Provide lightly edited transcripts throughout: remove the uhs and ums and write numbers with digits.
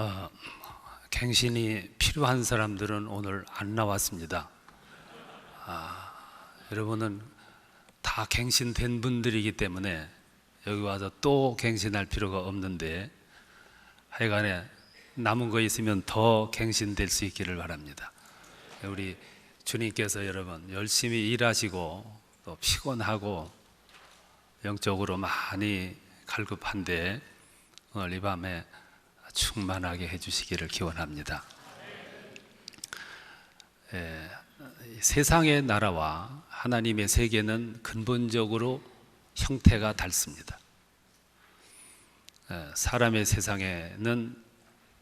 어, 갱신이 필요한 사람들은 오늘 안 나왔습니다. 여러분은 다 갱신된 분들이기 때문에 여기 와서 또 갱신할 필요가 없는데, 하여간에 남은 거 있으면 더 갱신될 수 있기를 바랍니다. 우리 주님께서 여러분 열심히 일하시고 또 피곤하고 영적으로 많이 갈급한데 오늘 이 밤에 충만하게 해주시기를 기원합니다. 세상의 나라와 하나님의 세계는 근본적으로 형태가 다릅니다. 사람의 세상에는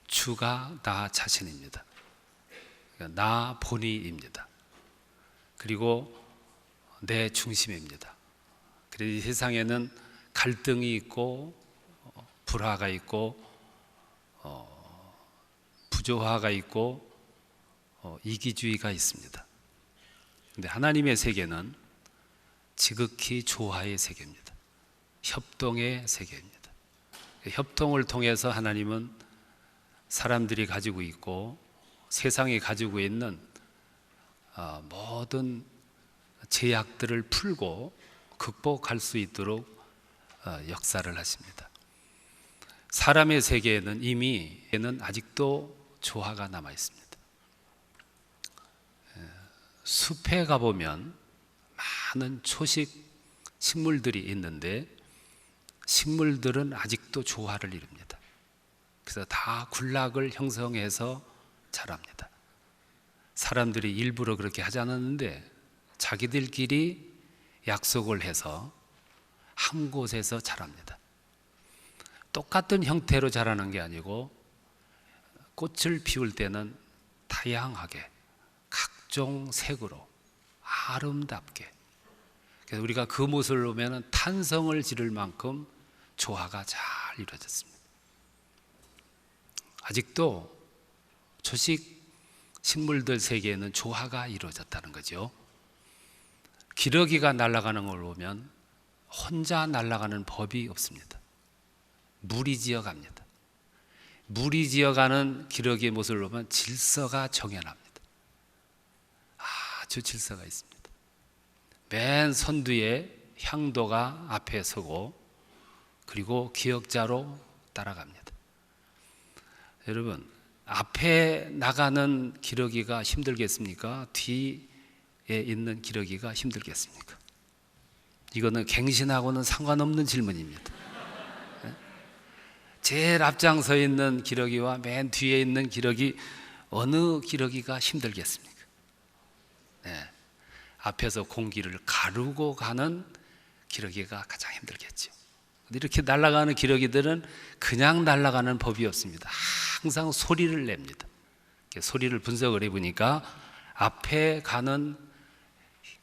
주가 나 자신입니다. 나 본위입니다. 그리고 내 중심입니다. 그래서 이 세상에는 갈등이 있고 불화가 있고 부조화가 있고 이기주의가 있습니다. 그런데 하나님의 세계는 지극히 조화의 세계입니다. 협동의 세계입니다. 협동을 통해서 하나님은 사람들이 가지고 있고 세상이 가지고 있는 모든 제약들을 풀고 극복할 수 있도록 역사를 하십니다. 사람의 세계에는 이미 아직도 조화가 남아 있습니다. 숲에 가보면 많은 초식 식물들이 있는데 식물들은 아직도 조화를 이룹니다. 그래서 다 군락을 형성해서 자랍니다. 사람들이 일부러 그렇게 하지 않았는데 자기들끼리 약속을 해서 한 곳에서 자랍니다. 똑같은 형태로 자라는 게 아니고 꽃을 피울 때는 다양하게 각종 색으로 아름답게, 그래서 우리가 그 모습을 보면 탄성을 지를 만큼 조화가 잘 이루어졌습니다. 아직도 초식 식물들 세계에는 조화가 이루어졌다는 거죠. 기러기가 날아가는 걸 보면 혼자 날아가는 법이 없습니다. 무리지어 갑니다. 무리지어 가는 기러기의 모습을 보면 질서가 정연합니다. 아주 질서가 있습니다. 맨 선두에 향도가 앞에 서고 그리고 기역자로 따라갑니다. 여러분, 앞에 나가는 기러기가 힘들겠습니까? 뒤에 있는 기러기가 힘들겠습니까? 이거는 갱신하고는 상관없는 질문입니다. 제일 앞장서 있는 기러기와 맨 뒤에 있는 기러기, 어느 기러기가 힘들겠습니까? 앞에서 공기를 가르고 가는 기러기가 가장 힘들겠죠. 이렇게 날아가는 기러기들은 그냥 날아가는 법이 없습니다. 항상 소리를 냅니다. 소리를 분석을 해보니까 앞에 가는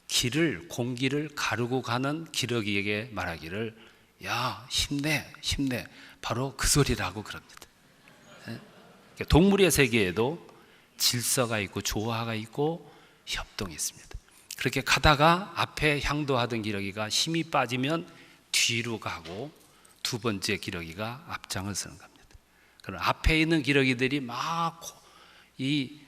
길을, 공기를 가르고 가는 기러기에게 말하기를, 야, 힘내, 힘내. 바로 그 소리라고 그럽니다. 동물의 세계에도 질서가 있고 조화가 있고 협동이 있습니다. 그렇게 가다가 앞에 향도하던 기러기가 힘이 빠지면 뒤로 가고 두 번째 기러기가 앞장을 서는 겁니다. 그럼 앞에 있는 기러기들이 막 이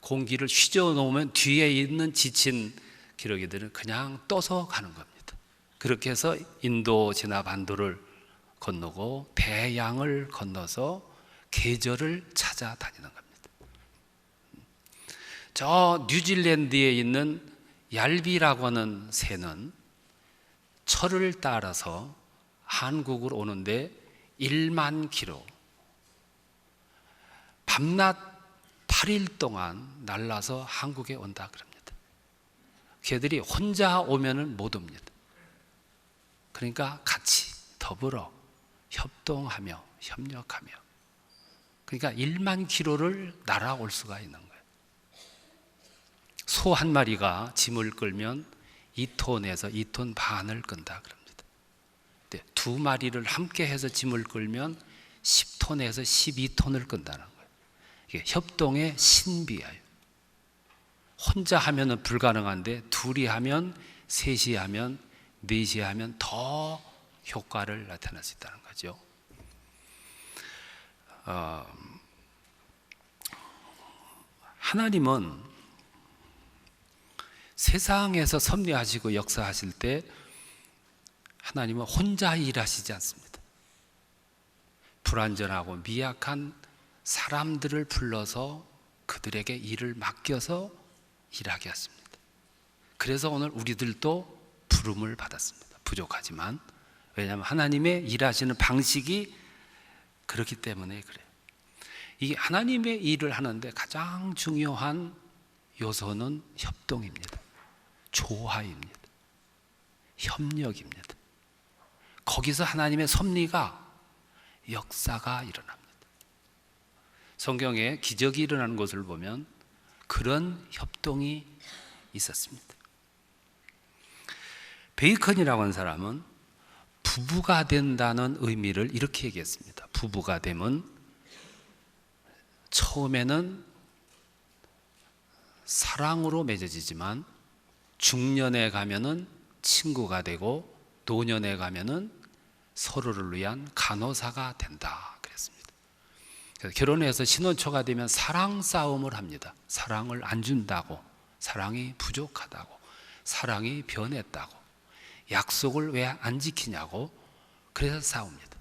공기를 휘저어 놓으면 뒤에 있는 지친 기러기들은 그냥 떠서 가는 겁니다. 그렇게 해서 인도 지나 반도를 건너고 대양을 건너서 계절을 찾아다니는 겁니다. 저 뉴질랜드에 있는 얄비라고 하는 새는 철을 따라서 한국으로 오는데 1만 킬로, 밤낮 8일 동안 날라서 한국에 온다 그럽니다. 걔들이 혼자 오면은 못 옵니다. 그러니까 같이 더불어 협동하며 협력하며, 그러니까 1만 킬로를 날아올 수가 있는 거예요. 소 한 마리가 짐을 끌면 2톤에서 2톤 반을 끈다 그럽니다. 근데 두 마리를 함께 해서 짐을 끌면 10톤에서 12톤을 끈다는 거예요. 이게 협동의 신비예요. 혼자 하면은 불가능한데 둘이 하면, 셋이 하면, 넷이 하면 더 효과를 나타낼 수 있다는 거죠. 하나님은 세상에서 섭리하시고 역사하실 때 하나님은 혼자 일하시지 않습니다. 불완전하고 미약한 사람들을 불러서 그들에게 일을 맡겨서 일하게 하십니다. 그래서 오늘 우리들도 부름을 받았습니다. 부족하지만. 왜냐하면 하나님의 일하시는 방식이 그렇기 때문에 그래요. 이 하나님의 일을 하는데 가장 중요한 요소는 협동입니다. 조화입니다. 협력입니다. 거기서 하나님의 섭리가, 역사가 일어납니다. 성경에 기적이 일어나는 것을 보면 그런 협동이 있었습니다. 베이컨이라고 하는 사람은 부부가 된다는 의미를 이렇게 얘기했습니다. 부부가 되면 처음에는 사랑으로 맺어지지만 중년에 가면은 친구가 되고 노년에 가면은 서로를 위한 간호사가 된다 그랬습니다. 그래서 결혼해서 신혼초가 되면 사랑 싸움을 합니다. 사랑을 안 준다고, 사랑이 부족하다고, 사랑이 변했다고, 약속을 왜 안 지키냐고, 그래서 싸웁니다.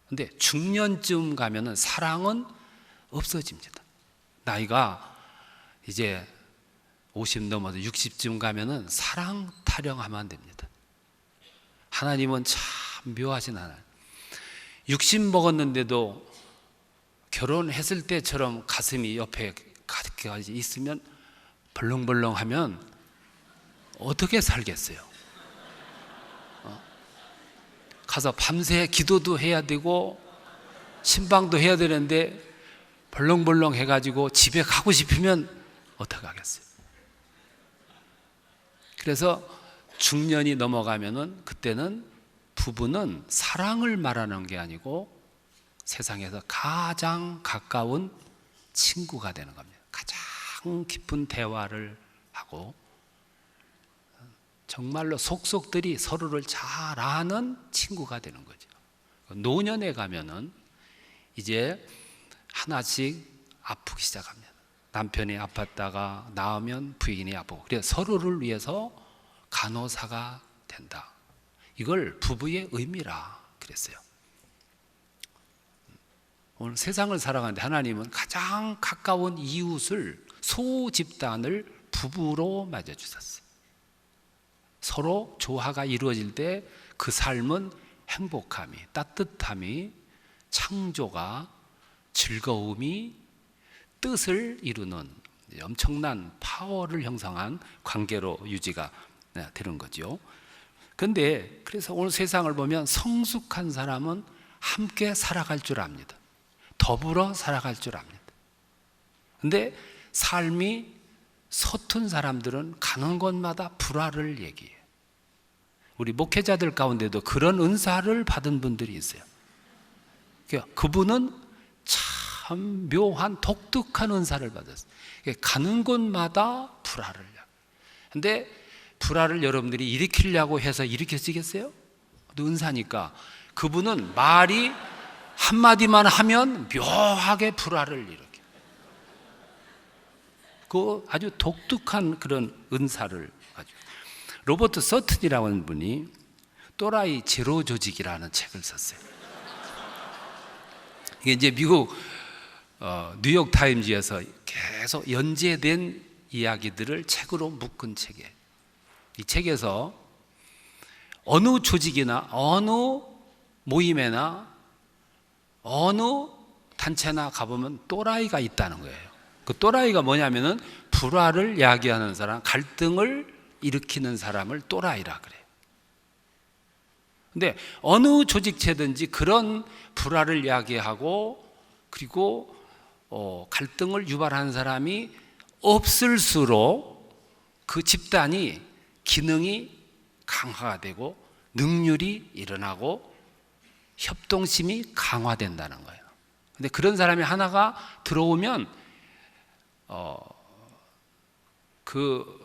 근데 중년쯤 가면은 사랑은 없어집니다. 나이가 이제 50 넘어서 60쯤 가면은 사랑 타령하면 안 됩니다. 하나님은 참 묘하신 하나님. 60 먹었는데도 결혼했을 때처럼 가슴이 옆에 가득까지 있으면 벌렁벌렁하면 어떻게 살겠어요? 가서 밤새 기도도 해야 되고 신방도 해야 되는데 벌렁벌렁 해가지고 집에 가고 싶으면 어떡하겠어요? 그래서 중년이 넘어가면은 그때는 부부는 사랑을 말하는 게 아니고 세상에서 가장 가까운 친구가 되는 겁니다. 가장 깊은 대화를 하고 정말로 속속들이 서로를 잘 아는 친구가 되는 거죠. 노년에 가면은 이제 하나씩 아프기 시작합니다. 남편이 아팠다가 나으면 부인이 아프고, 그래서 서로를 위해서 간호사가 된다. 이걸 부부의 의미라 그랬어요. 오늘 세상을 살아가는데 하나님은 가장 가까운 이웃을, 소집단을 부부로 맞아주셨어요. 서로 조화가 이루어질 때 그 삶은 행복함이, 따뜻함이, 창조가, 즐거움이, 뜻을 이루는 엄청난 파워를 형성한 관계로 유지가 되는 거죠. 그런데 그래서 오늘 세상을 보면 성숙한 사람은 함께 살아갈 줄 압니다. 더불어 살아갈 줄 압니다. 그런데 삶이 서툰 사람들은 가는 곳마다 불화를 얘기해요. 우리 목회자들 가운데도 그런 은사를 받은 분들이 있어요. 그분은 참 묘한 독특한 은사를 받았어요. 가는 곳마다 불화를. 그런데 불화를 여러분들이 일으키려고 해서 일으켜지겠어요? 은사니까. 그분은 말이 한마디만 하면 묘하게 불화를 일으켜요. 그 아주 독특한 그런 은사를 가지고. 로버트 서튼이라고 하는 분이 또라이 제로 조직이라는 책을 썼어요. 이게 이제 미국 뉴욕 타임즈에서 계속 연재된 이야기들을 책으로 묶은 책이에요. 이 책에서 어느 조직이나 어느 모임에나 어느 단체나 가보면 또라이가 있다는 거예요. 그 또라이가 뭐냐면은 불화를 야기하는 사람, 갈등을 일으키는 사람을 또라이라 그래요. 근데 어느 조직체든지 그런 불화를 야기하고 그리고 갈등을 유발하는 사람이 없을수록 그 집단이 기능이 강화가 되고 능률이 일어나고 협동심이 강화된다는 거예요. 근데 그런 사람이 하나가 들어오면 그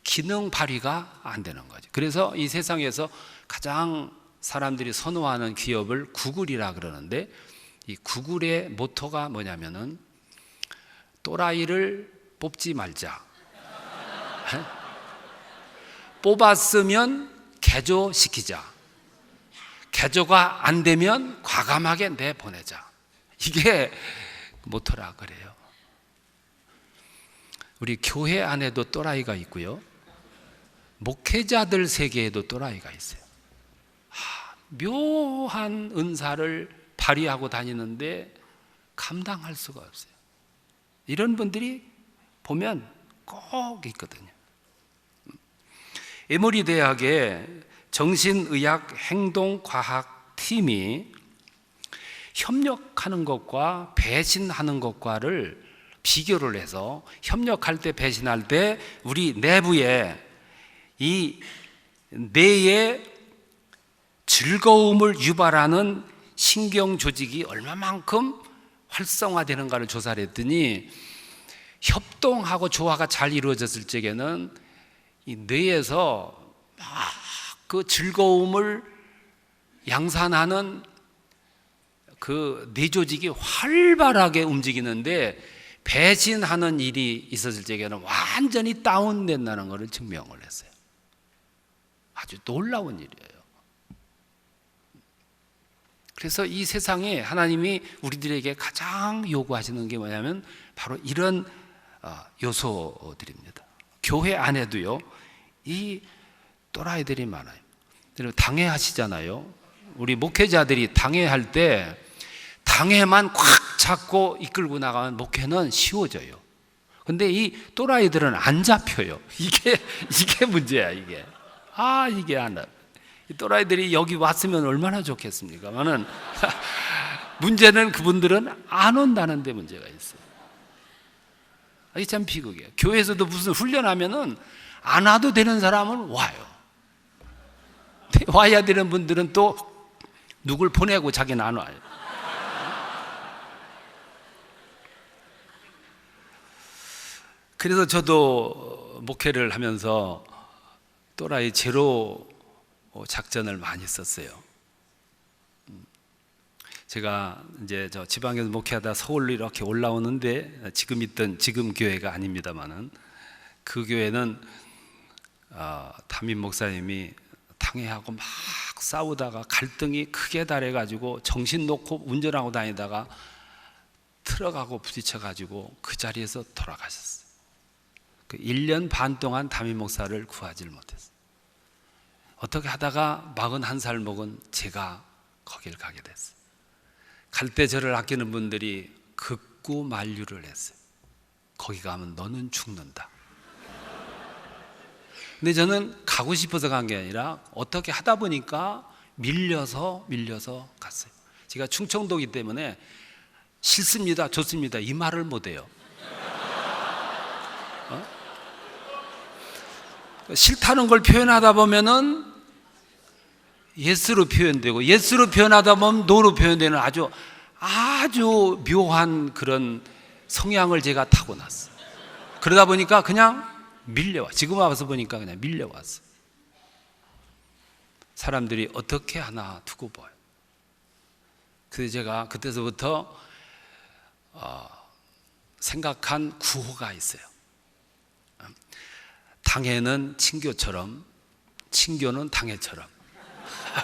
기능 발휘가 안 되는 거죠. 그래서 이 세상에서 가장 사람들이 선호하는 기업을 구글이라 그러는데, 이 구글의 모토가 뭐냐면은 또라이를 뽑지 말자. 뽑았으면 개조시키자. 개조가 안 되면 과감하게 내보내자. 이게 모토라 그래요. 우리 교회 안에도 또라이가 있고요, 목회자들 세계에도 또라이가 있어요. 묘한 은사를 발휘하고 다니는데 감당할 수가 없어요. 이런 분들이 보면 꼭 있거든요. 에모리 대학의 정신의학 행동과학 팀이 협력하는 것과 배신하는 것과를 비교를 해서, 협력할 때 배신할 때 우리 내부에 이 뇌의 즐거움을 유발하는 신경 조직이 얼마만큼 활성화되는가를 조사를 했더니, 협동하고 조화가 잘 이루어졌을 적에는 이 뇌에서 막 그 즐거움을 양산하는 그 뇌 조직이 활발하게 움직이는데, 배신하는 일이 있었을 적에는 완전히 다운된다는 것을 증명을 했어요. 아주 놀라운 일이에요. 그래서 이 세상에 하나님이 우리들에게 가장 요구하시는 게 뭐냐면 바로 이런 요소들입니다. 교회 안에도요, 이 또라이들이 많아요. 당회하시잖아요. 우리 목회자들이 당회할 때 당회만 꽉 잡고 이끌고 나가면 목회는 쉬워져요. 근데 이 또라이들은 안 잡혀요. 이게 문제야, 이게. 이게 안 돼. 이 또라이들이 여기 왔으면 얼마나 좋겠습니까만은 문제는 그분들은 안 온다는 데 문제가 있어요. 이게 참 비극이에요. 교회에서도 무슨 훈련하면은 안 와도 되는 사람은 와요. 와야 되는 분들은 또 누굴 보내고 자기는 안 와요. 그래서 저도 목회를 하면서 또라이 제로 작전을 많이 썼어요. 제가 이제 저 지방에서 목회하다 서울로 이렇게 올라오는데, 지금 교회가 아닙니다만은 그 교회는 담임 목사님이 당회하고 막 싸우다가 갈등이 크게 달해가지고 정신 놓고 운전하고 다니다가 트럭하고 부딪혀가지고 그 자리에서 돌아가셨어요. 그 1년 반 동안 담임 목사를 구하지 못했어요. 어떻게 하다가 41살 먹은 제가 거길 가게 됐어요. 갈 때 저를 아끼는 분들이 극구 만류를 했어요. 거기 가면 너는 죽는다. 근데 저는 가고 싶어서 간 게 아니라 어떻게 하다 보니까 밀려서 갔어요. 제가 충청도이기 때문에 싫습니다, 좋습니다 이 말을 못해요. 싫다는 걸 표현하다 보면은 예스로 표현되고, 예스로 표현하다 보면 노로 표현되는 아주 묘한 그런 성향을 제가 타고났어요. 그러다 보니까 그냥 밀려와. 지금 와서 보니까 그냥 밀려왔어요. 사람들이 어떻게 하나 두고 봐요. 그래서 제가 그때서부터 생각한 구호가 있어요. 당회는 친교처럼, 친교는 당회처럼.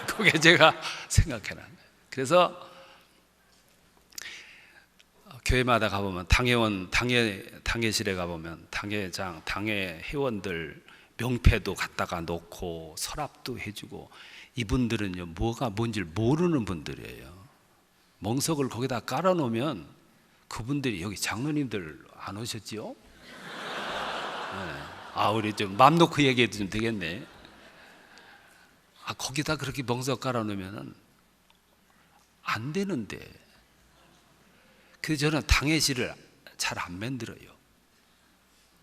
그게 제가 생각해낸 거예요. 그래서 교회마다 가보면 당회실에 가보면 당회장, 당회 회원들 명패도 갖다가 놓고 서랍도 해주고, 이분들은요 뭐가 뭔지 모르는 분들이에요. 멍석을 거기다 깔아놓으면 그분들이, 여기 장로님들 안 오셨지요? 네. 우리 좀 맘 놓고 얘기해도 좀 되겠네. 거기다 그렇게 멍석 깔아놓으면 안 되는데. 그래서 저는 당회실을 잘 안 만들어요.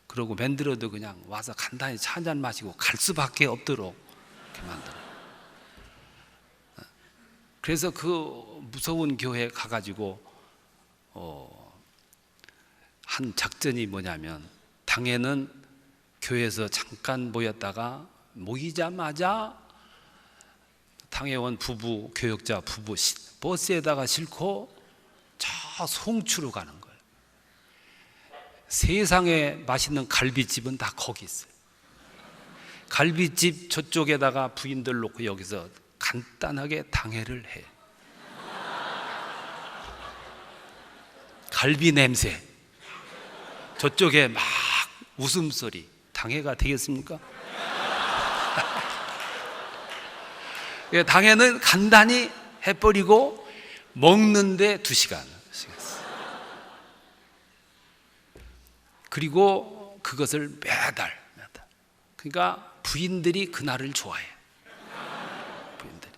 그러고 만들어도 그냥 와서 간단히 차 한잔 마시고 갈 수밖에 없도록 이렇게 만들어요. 그래서 그 무서운 교회에 가가지고 한 작전이 뭐냐면, 당회는 교회에서 잠깐 모였다가 모이자마자 당회원 부부, 교역자 부부 버스에다가 싣고 저 송추로 가는 거예요. 세상에 맛있는 갈비집은 다 거기 있어요. 갈비집 저쪽에다가 부인들 놓고 여기서 간단하게 당회를 해. 갈비 냄새, 저쪽에 막 웃음소리, 당회가 되겠습니까? 당회는 간단히 해버리고 먹는데 2시간. 그리고 그것을 매달. 그러니까 부인들이 그날을 좋아해. 부인들이.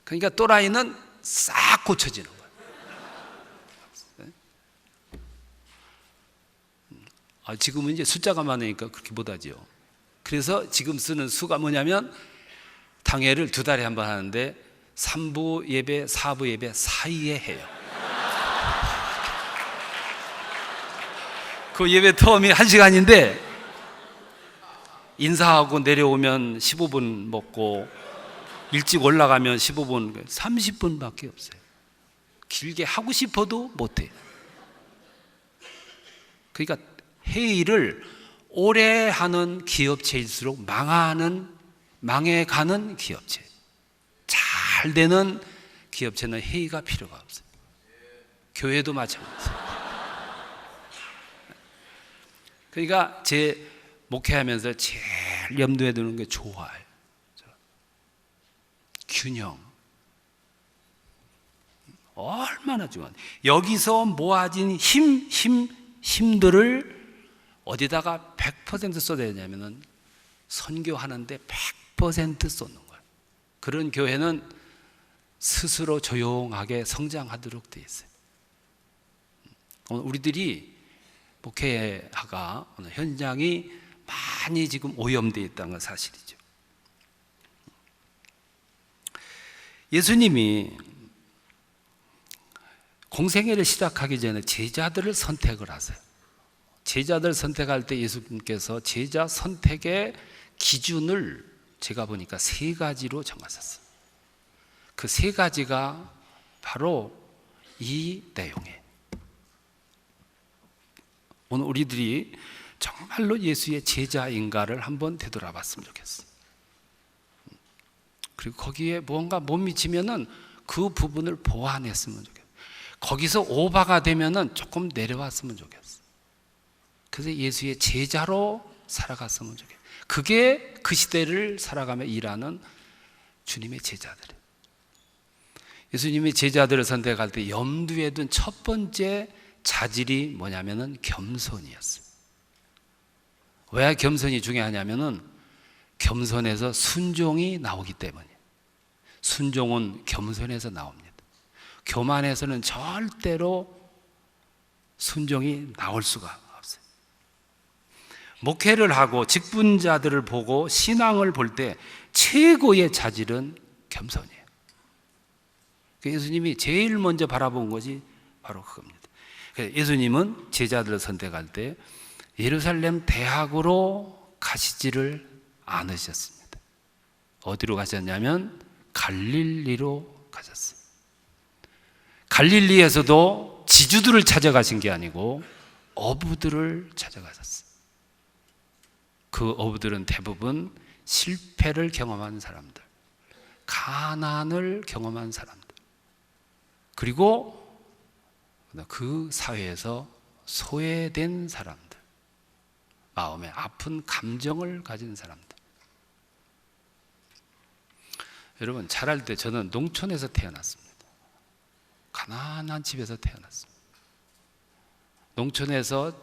그러니까 또라이는 싹 고쳐지는 거예요. 지금은 이제 숫자가 많으니까 그렇게 못하지요. 그래서 지금 쓰는 수가 뭐냐면 당회를 2달에 한 번 하는데 3부 예배, 4부 예배 사이에 해요. 그 예배 텀이 1시간인데 인사하고 내려오면 15분 먹고 일찍 올라가면 15분, 30분밖에 없어요. 길게 하고 싶어도 못해요. 그러니까 회의를 오래 하는 기업체일수록 망해가는 기업체, 잘 되는 기업체는 회의가 필요가 없어요. 교회도 마찬가지예요. 그러니까 제 목회하면서 제일 염두에 두는 게 좋아요. 균형. 얼마나 중요한데. 여기서 모아진 힘들을 어디다가 100% 쏟아야 되냐면은 선교하는데 100% 쏟는 거예요. 그런 교회는 스스로 조용하게 성장하도록 되어 있어요. 우리들이 목회가 오늘 현장이 많이 지금 오염되어 있다는 건 사실이죠. 예수님이 공생애를 시작하기 전에 제자들을 선택을 하세요. 제자들 선택할 때 예수님께서 제자 선택의 기준을 제가 보니까 3가지로 정하셨어요. 그 3가지가 바로 이 내용이에요. 오늘 우리들이 정말로 예수의 제자인가를 한번 되돌아봤으면 좋겠어요. 그리고 거기에 뭔가 못 미치면은 그 부분을 보완했으면 좋겠어요. 거기서 오바가 되면은 조금 내려왔으면 좋겠어요. 그래서 예수의 제자로 살아갔으면 좋겠어요. 그게 그 시대를 살아가며 일하는 주님의 제자들이에요. 예수님이 제자들을 선택할 때 염두에 둔 첫 번째 자질이 뭐냐면은 겸손이었어요. 왜 겸손이 중요하냐면은 겸손에서 순종이 나오기 때문이에요. 순종은 겸손에서 나옵니다. 교만에서는 절대로 순종이 나올 수가 없어요. 목회를 하고 직분자들을 보고 신앙을 볼 때 최고의 자질은 겸손이에요. 예수님이 제일 먼저 바라본 것이 바로 그겁니다. 예수님은 제자들을 선택할 때 예루살렘 대학으로 가시지를 않으셨습니다. 어디로 가셨냐면 갈릴리로 가셨어요. 갈릴리에서도 지주들을 찾아가신 게 아니고 어부들을 찾아가셨어요. 그 어부들은 대부분 실패를 경험한 사람들, 가난을 경험한 사람들, 그리고 그 사회에서 소외된 사람들, 마음에 아픈 감정을 가진 사람들. 여러분, 자랄 때 저는 농촌에서 태어났습니다. 가난한 집에서 태어났습니다. 농촌에서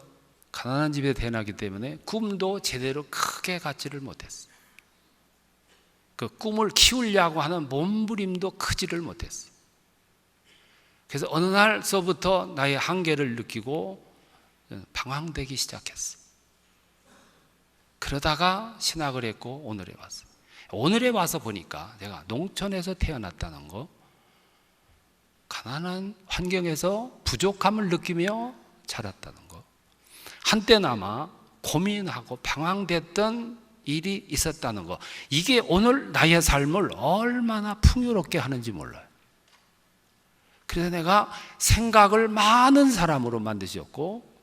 가난한 집에 태어나기 때문에 꿈도 제대로 크게 갖지를 못했어요. 그 꿈을 키우려고 하는 몸부림도 크지를 못했어요. 그래서 어느 날서부터 나의 한계를 느끼고 방황되기 시작했어요. 그러다가 신학을 했고 오늘에 왔어요. 오늘에 와서 보니까 내가 농촌에서 태어났다는 거, 가난한 환경에서 부족함을 느끼며 자랐다는 거, 한때나마 고민하고 방황됐던 일이 있었다는 거, 이게 오늘 나의 삶을 얼마나 풍요롭게 하는지 몰라요. 그래서 내가 생각을 많은 사람으로 만드셨고,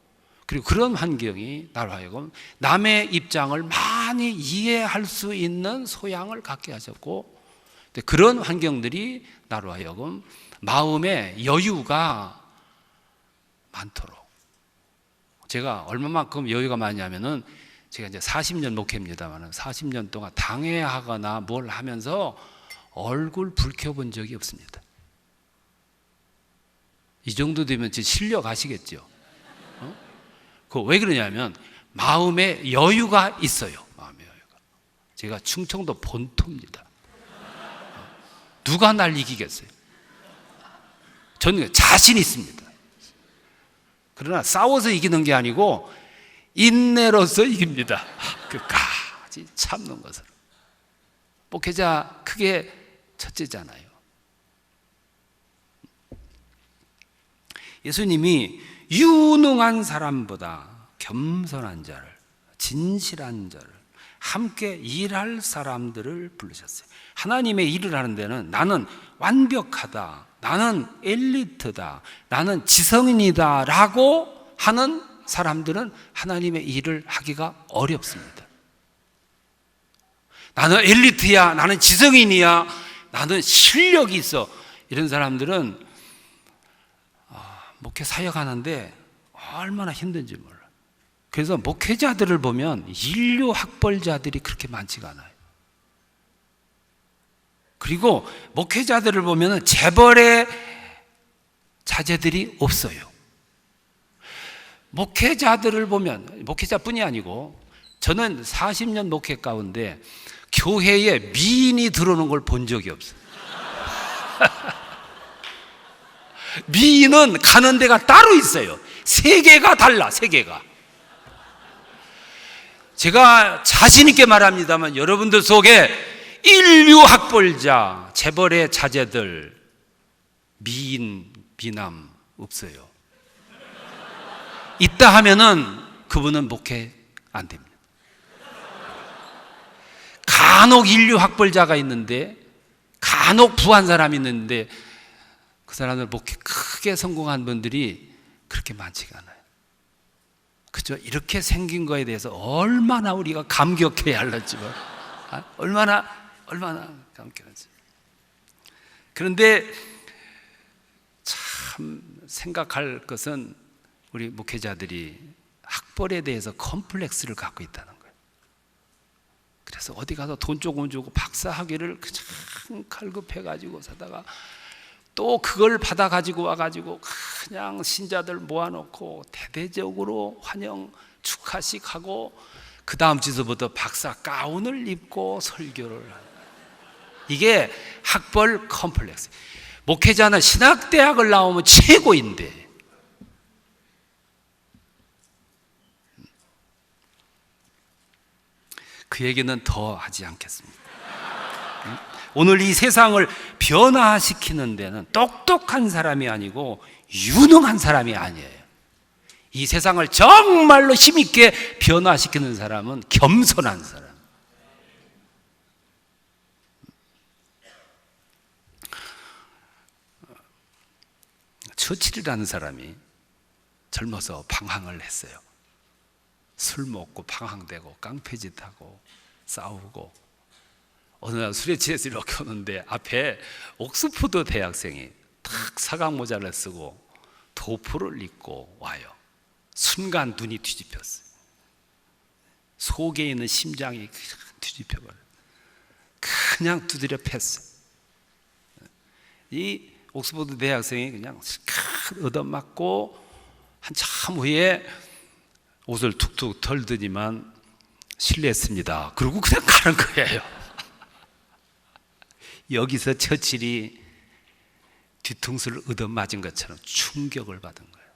그리고 그런 환경이 나로 하여금 남의 입장을 많이 이해할 수 있는 소양을 갖게 하셨고, 그런 환경들이 나로 하여금 마음의 여유가 많도록. 제가 얼마만큼 여유가 많냐면은, 제가 이제 40년 목회입니다만 40년 동안 당회하거나 뭘 하면서 얼굴 붉혀본 적이 없습니다. 이 정도 되면 제 실력 아시겠죠? 그 왜 그러냐면 마음에 여유가 있어요. 마음의 여유가. 제가 충청도 본토입니다. 누가 날 이기겠어요? 저는 자신 있습니다. 그러나 싸워서 이기는 게 아니고 인내로서 이깁니다. 끝까지 참는 것으로. 목회자 크게 첫째잖아요. 예수님이 유능한 사람보다 겸손한 자를, 진실한 자를, 함께 일할 사람들을 부르셨어요. 하나님의 일을 하는 데는 나는 완벽하다, 나는 엘리트다, 나는 지성인이다 라고 하는 사람들은 하나님의 일을 하기가 어렵습니다. 나는 엘리트야, 나는 지성인이야, 나는 실력이 있어, 이런 사람들은 목회 사역하는데 얼마나 힘든지 몰라. 그래서 목회자들을 보면 인류 학벌자들이 그렇게 많지가 않아요. 그리고 목회자들을 보면 재벌의 자제들이 없어요. 목회자들을 보면, 목회자뿐이 아니고 저는 40년 목회 가운데 교회에 미인이 들어오는 걸 본 적이 없어요. 미인은 가는 데가 따로 있어요. 세계가 달라, 세계가. 제가 자신 있게 말합니다만 여러분들 속에 인류 학벌자, 재벌의 자제들, 미인, 미남 없어요. 있다 하면은 그분은 목회 안 됩니다. 간혹 인류 학벌자가 있는데, 간혹 부한 사람이 있는데 그 사람들 목회 크게 성공한 분들이 그렇게 많지가 않아요. 그죠? 이렇게 생긴 거에 대해서 얼마나 우리가 감격해야 할지, 얼마나 감격하지. 그런데 참 생각할 것은 우리 목회자들이 학벌에 대해서 컴플렉스를 갖고 있다는 거예요. 그래서 어디 가서 돈 조금 주고 박사학위를 그냥 갈급해가지고 사다가 또 그걸 받아가지고 와가지고 그냥 신자들 모아놓고 대대적으로 환영 축하식 하고 그 다음 주서부터 박사 가운을 입고 설교를 하는, 이게 학벌 컴플렉스. 목회자는 신학대학을 나오면 최고인데 그 얘기는 더 하지 않겠습니다. 오늘 이 세상을 변화시키는 데는 똑똑한 사람이 아니고 유능한 사람이 아니에요. 이 세상을 정말로 힘있게 변화시키는 사람은 겸손한 사람. 처칠이라는 사람이 젊어서 방황을 했어요. 술 먹고 방황되고 깡패짓하고 싸우고, 어느 날 술에 취해서 이렇게 오는데 앞에 옥스포드 대학생이 탁 사각 모자를 쓰고 도포를 입고 와요. 순간 눈이 뒤집혔어요. 속에 있는 심장이 뒤집혀버려요. 그냥 두드려 팼어요. 이 옥스포드 대학생이 그냥 얻어맞고 한참 후에 옷을 툭툭 털더니만 실례했습니다. 그러고 그냥 가는 거예요. 여기서 처칠이 뒤통수를 얻어맞은 것처럼 충격을 받은 거예요.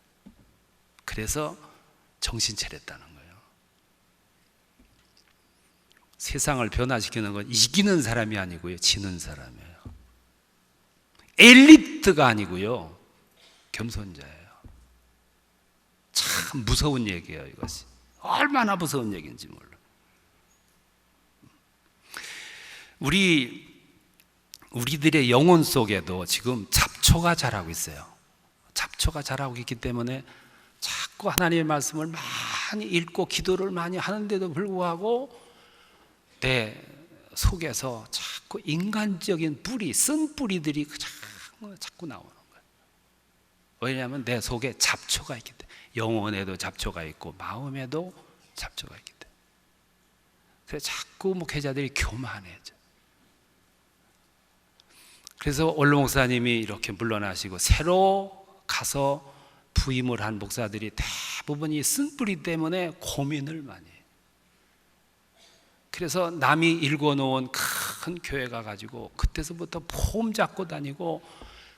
그래서 정신 차렸다는 거예요. 세상을 변화시키는 건 이기는 사람이 아니고요, 지는 사람이에요. 엘리트가 아니고요, 겸손자예요. 참 무서운 얘기예요, 이것이. 얼마나 무서운 얘기인지 몰라요. 우리 우리들의 영혼 속에도 지금 잡초가 자라고 있어요. 잡초가 자라고 있기 때문에 자꾸 하나님의 말씀을 많이 읽고 기도를 많이 하는데도 불구하고 내 속에서 자꾸 인간적인 뿌리, 쓴 뿌리들이 자꾸 나오는 거예요. 왜냐하면 내 속에 잡초가 있기 때문에. 영혼에도 잡초가 있고 마음에도 잡초가 있기 때문에. 그래서 자꾸 목회자들이 교만해져. 그래서 원로 목사님이 이렇게 물러나시고 새로 가서 부임을 한 목사들이 대부분 이 쓴뿌리 때문에 고민을 많이 해요. 그래서 남이 일궈놓은 큰 교회 가가지고 그때서부터 폼 잡고 다니고,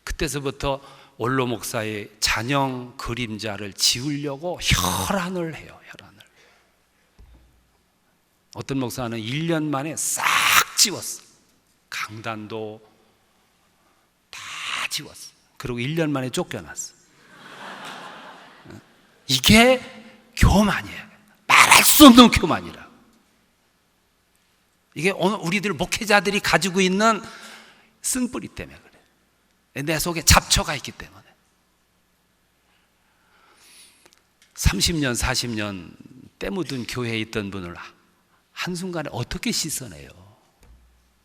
그때서부터 원로 목사의 잔영 그림자를 지우려고 혈안을 해요. 혈안을. 어떤 목사는 1년 만에 싹 지웠어. 강단도 다 지웠어. 그리고 1년 만에 쫓겨났어. 이게 교만이에요. 말할 수 없는 교만이라. 이게 오늘 우리들 목회자들이 가지고 있는 쓴뿌리 때문에 그래. 내 속에 잡초가 있기 때문에. 30년, 40년 때 묻은 교회에 있던 분을 한순간에 어떻게 씻어내요?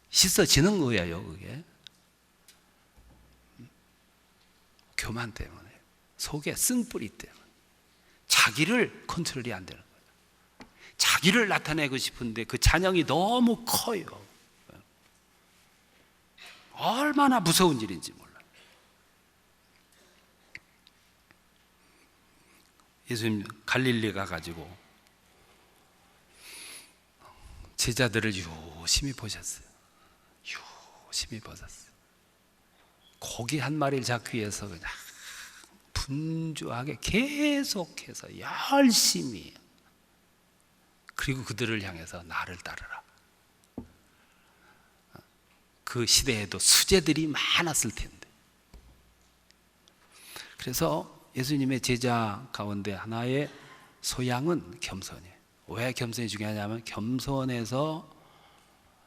씻어지는 거예요, 그게. 교만 때문에. 속에 쓴뿌리 때문에. 자기를 컨트롤이 안 되는 거예요. 자기를 나타내고 싶은데 그 잔영이 너무 커요. 얼마나 무서운 일인지 몰라요. 예수님 갈릴리 가가지고 제자들을 유심히 보셨어요. 유심히 보셨어요. 고기 한 마리를 잡기 위해서 그냥 분주하게 계속해서 열심히, 그리고 그들을 향해서 나를 따르라. 그 시대에도 수제들이 많았을 텐데. 그래서 예수님의 제자 가운데 하나의 소양은 겸손이에요. 왜 겸손이 중요하냐면 겸손에서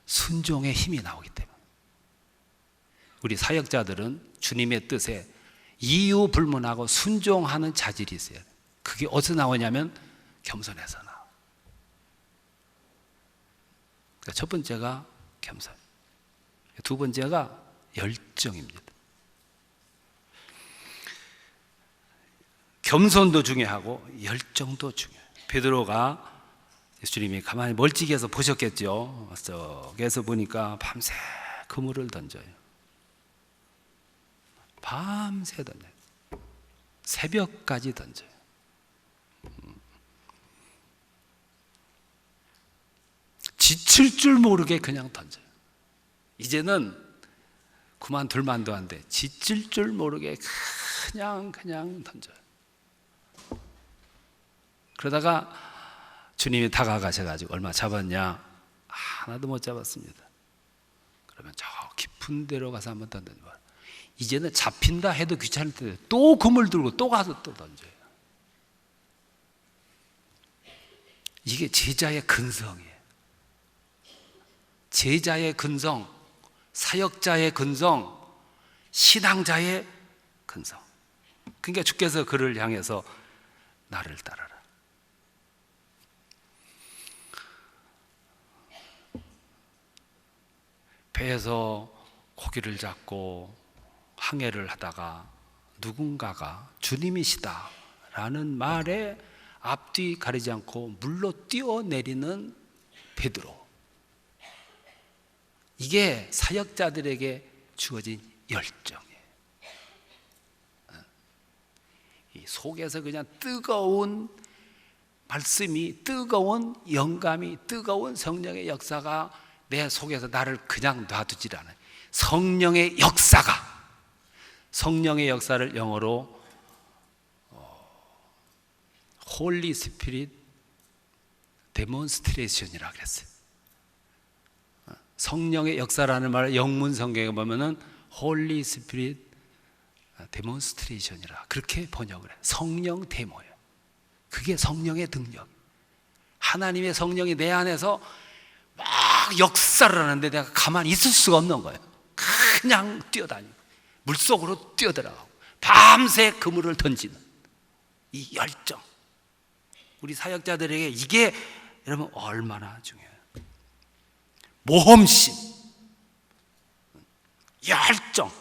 순종의 힘이 나오기 때문에. 우리 사역자들은 주님의 뜻에 이유 불문하고 순종하는 자질이 있어요. 그게 어디서 나오냐면 겸손에서 나와. 그러니까 첫 번째가 겸손, 두 번째가 열정입니다. 겸손도 중요하고 열정도 중요해요. 베드로가 예수님이 가만히 멀찍이에서 보셨겠죠. 저기에서 보니까 밤새 그물을 던져요. 밤새 던져요. 새벽까지 던져요. 지칠 줄 모르게 그냥 던져요. 이제는 그만둘만도 한데 지칠 줄 모르게 그냥 던져요. 그러다가 주님이 다가가셔가지고 얼마 잡았냐? 하나도 못 잡았습니다. 그러면 저 깊은 데로 가서 한번 던져봐. 이제는 잡힌다 해도 귀찮을 때 또 그물 들고 또 가서 또 던져요. 이게 제자의 근성이에요. 제자의 근성, 사역자의 근성, 신앙자의 근성. 그러니까 주께서 그를 향해서 나를 따르라. 배에서 고기를 잡고 항해를 하다가 누군가가 주님이시다 라는 말에 앞뒤 가리지 않고 물로 뛰어내리는 베드로. 이게 사역자들에게 주어진 열정이에요. 이 속에서 그냥 뜨거운 말씀이, 뜨거운 영감이, 뜨거운 성령의 역사가 내 속에서 나를 그냥 놔두질 않아요. 성령의 역사가, 성령의 역사를 영어로 Holy Spirit Demonstration이라고 그랬어요. 성령의 역사라는 말을 영문 성경에 보면은 Holy Spirit Demonstration이라 그렇게 번역을 해요. 성령 데모예요. 그게 성령의 능력. 하나님의 성령이 내 안에서 막 역사를 하는데 내가 가만히 있을 수가 없는 거예요. 그냥 뛰어다니고 물속으로 뛰어들어가고 밤새 그물을 던지는 이 열정, 우리 사역자들에게 이게 여러분 얼마나 중요해요. 모험심, 열정.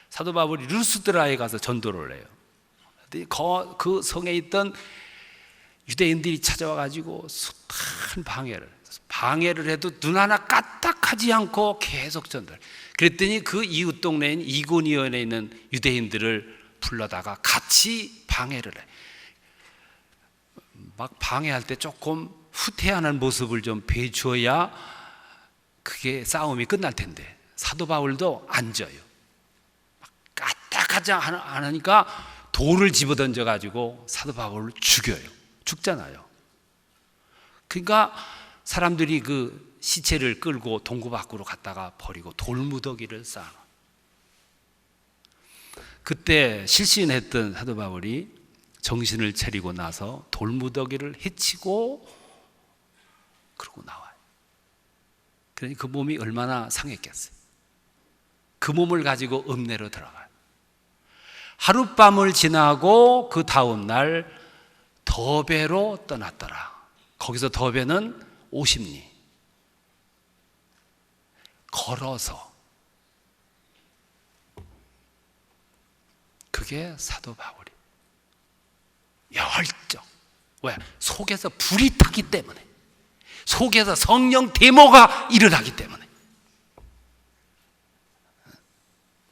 사도 바울이 루스드라에 가서 전도를 해요. 그 성에 있던 유대인들이 찾아와 가지고 숱한 방해를 해도 눈 하나 까딱하지 않고 계속 전도를. 그랬더니 그 이웃 동네인 이고니온에 있는 유대인들을 불러다가 같이 방해를 해. 막 방해할 때 조금 후퇴하는 모습을 좀 보여줘야 그게 싸움이 끝날 텐데 사도 바울도 앉아요. 막 까딱하지 않으니까 돌을 집어던져 가지고 사도 바울을 죽여요. 죽잖아요. 그러니까 사람들이 그 시체를 끌고 동구 밖으로 갔다가 버리고 돌무더기를 쌓아. 그때 실신했던 사도 바울이 정신을 차리고 나서 돌무더기를 헤치고 그러고 나와요. 그러니 그 몸이 얼마나 상했겠어요. 그 몸을 가지고 읍내로 들어가요. 하룻밤을 지나고 그 다음 날 더베로 떠났더라. 거기서 더베는 50리 걸어서. 그게 사도 바울이 열정. 왜? 속에서 불이 타기 때문에, 속에서 성령 데모가 일어나기 때문에.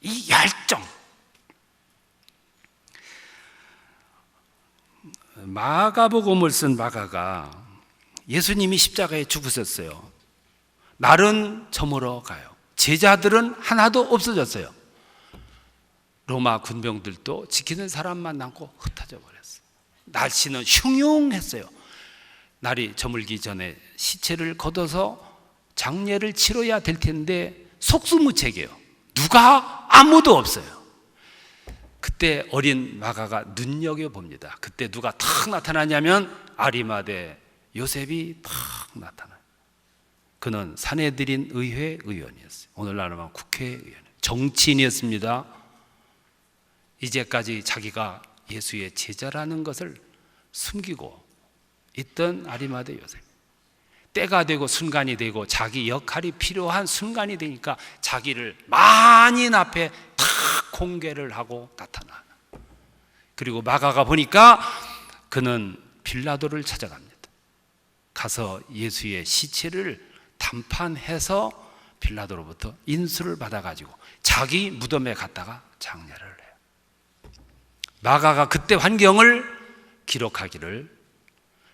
이 열정. 마가복음을 쓴 마가가 예수님이 십자가에 죽으셨어요. 날은 저물어 가요. 제자들은 하나도 없어졌어요. 로마 군병들도 지키는 사람만 남고 흩어져 버렸어요. 날씨는 흉흉했어요. 날이 저물기 전에 시체를 걷어서 장례를 치러야 될 텐데 속수무책이에요. 누가 아무도 없어요. 그때 어린 마가가 눈여겨봅니다. 그때 누가 탁 나타나냐면 아리마대 요셉이 탁 나타나요. 그는 산헤드린 의회 의원이었어요. 오늘날 하면 국회의원, 정치인이었습니다. 이제까지 자기가 예수의 제자라는 것을 숨기고 있던 아리마대 요셉. 때가 되고 순간이 되고 자기 역할이 필요한 순간이 되니까 자기를 만인 앞에 탁 공개를 하고 나타나. 그리고 마가가 보니까 그는 빌라도를 찾아갑니다. 가서 예수의 시체를 담판해서 빌라도로부터 인수를 받아가지고 자기 무덤에 갔다가 장례를 해요. 마가가 그때 환경을 기록하기를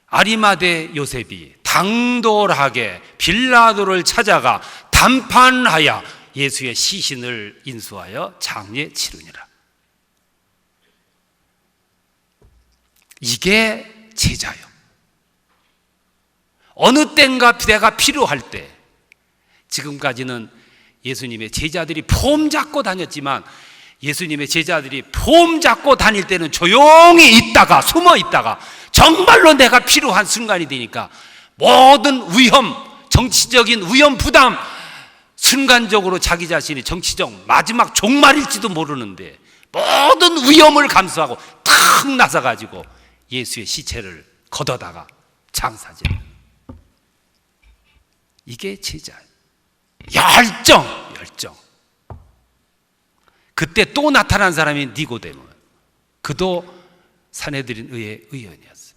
아리마대 요셉이 당돌하게 빌라도를 찾아가 담판하여 예수의 시신을 인수하여 장례 치르니라. 이게 제자요. 어느 때인가 내가 필요할 때, 지금까지는 예수님의 제자들이 폼 잡고 다녔지만 예수님의 제자들이 폼 잡고 다닐 때는 조용히 있다가 숨어 있다가 정말로 내가 필요한 순간이 되니까 모든 위험, 정치적인 위험 부담, 순간적으로 자기 자신이 정치적 마지막 종말일지도 모르는데 모든 위험을 감수하고 탁 나서가지고 예수의 시체를 걷어다가 장사질. 이게 제자예요. 열정. 그때 또 나타난 사람이 니고데모. 그도 산헤드린 의회 의원이었어요.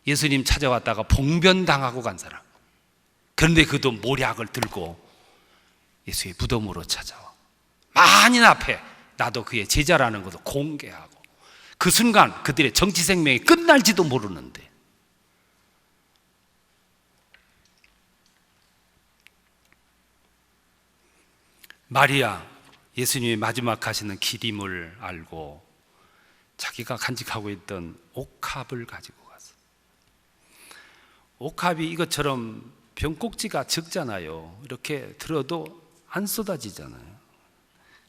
예수님 찾아왔다가 봉변당하고 간 사람. 그런데 그도 모략을 들고 예수의 무덤으로 찾아와 만인 앞에 나도 그의 제자라는 것을 공개하고, 그 순간 그들의 정치 생명이 끝날지도 모르는데 마리아, 예수님이 마지막 가시는 길임을 알고 자기가 간직하고 있던 옥합을 가지고 갔어. 옥합이 이것처럼 병꼭지가 적잖아요. 이렇게 들어도 안 쏟아지잖아요.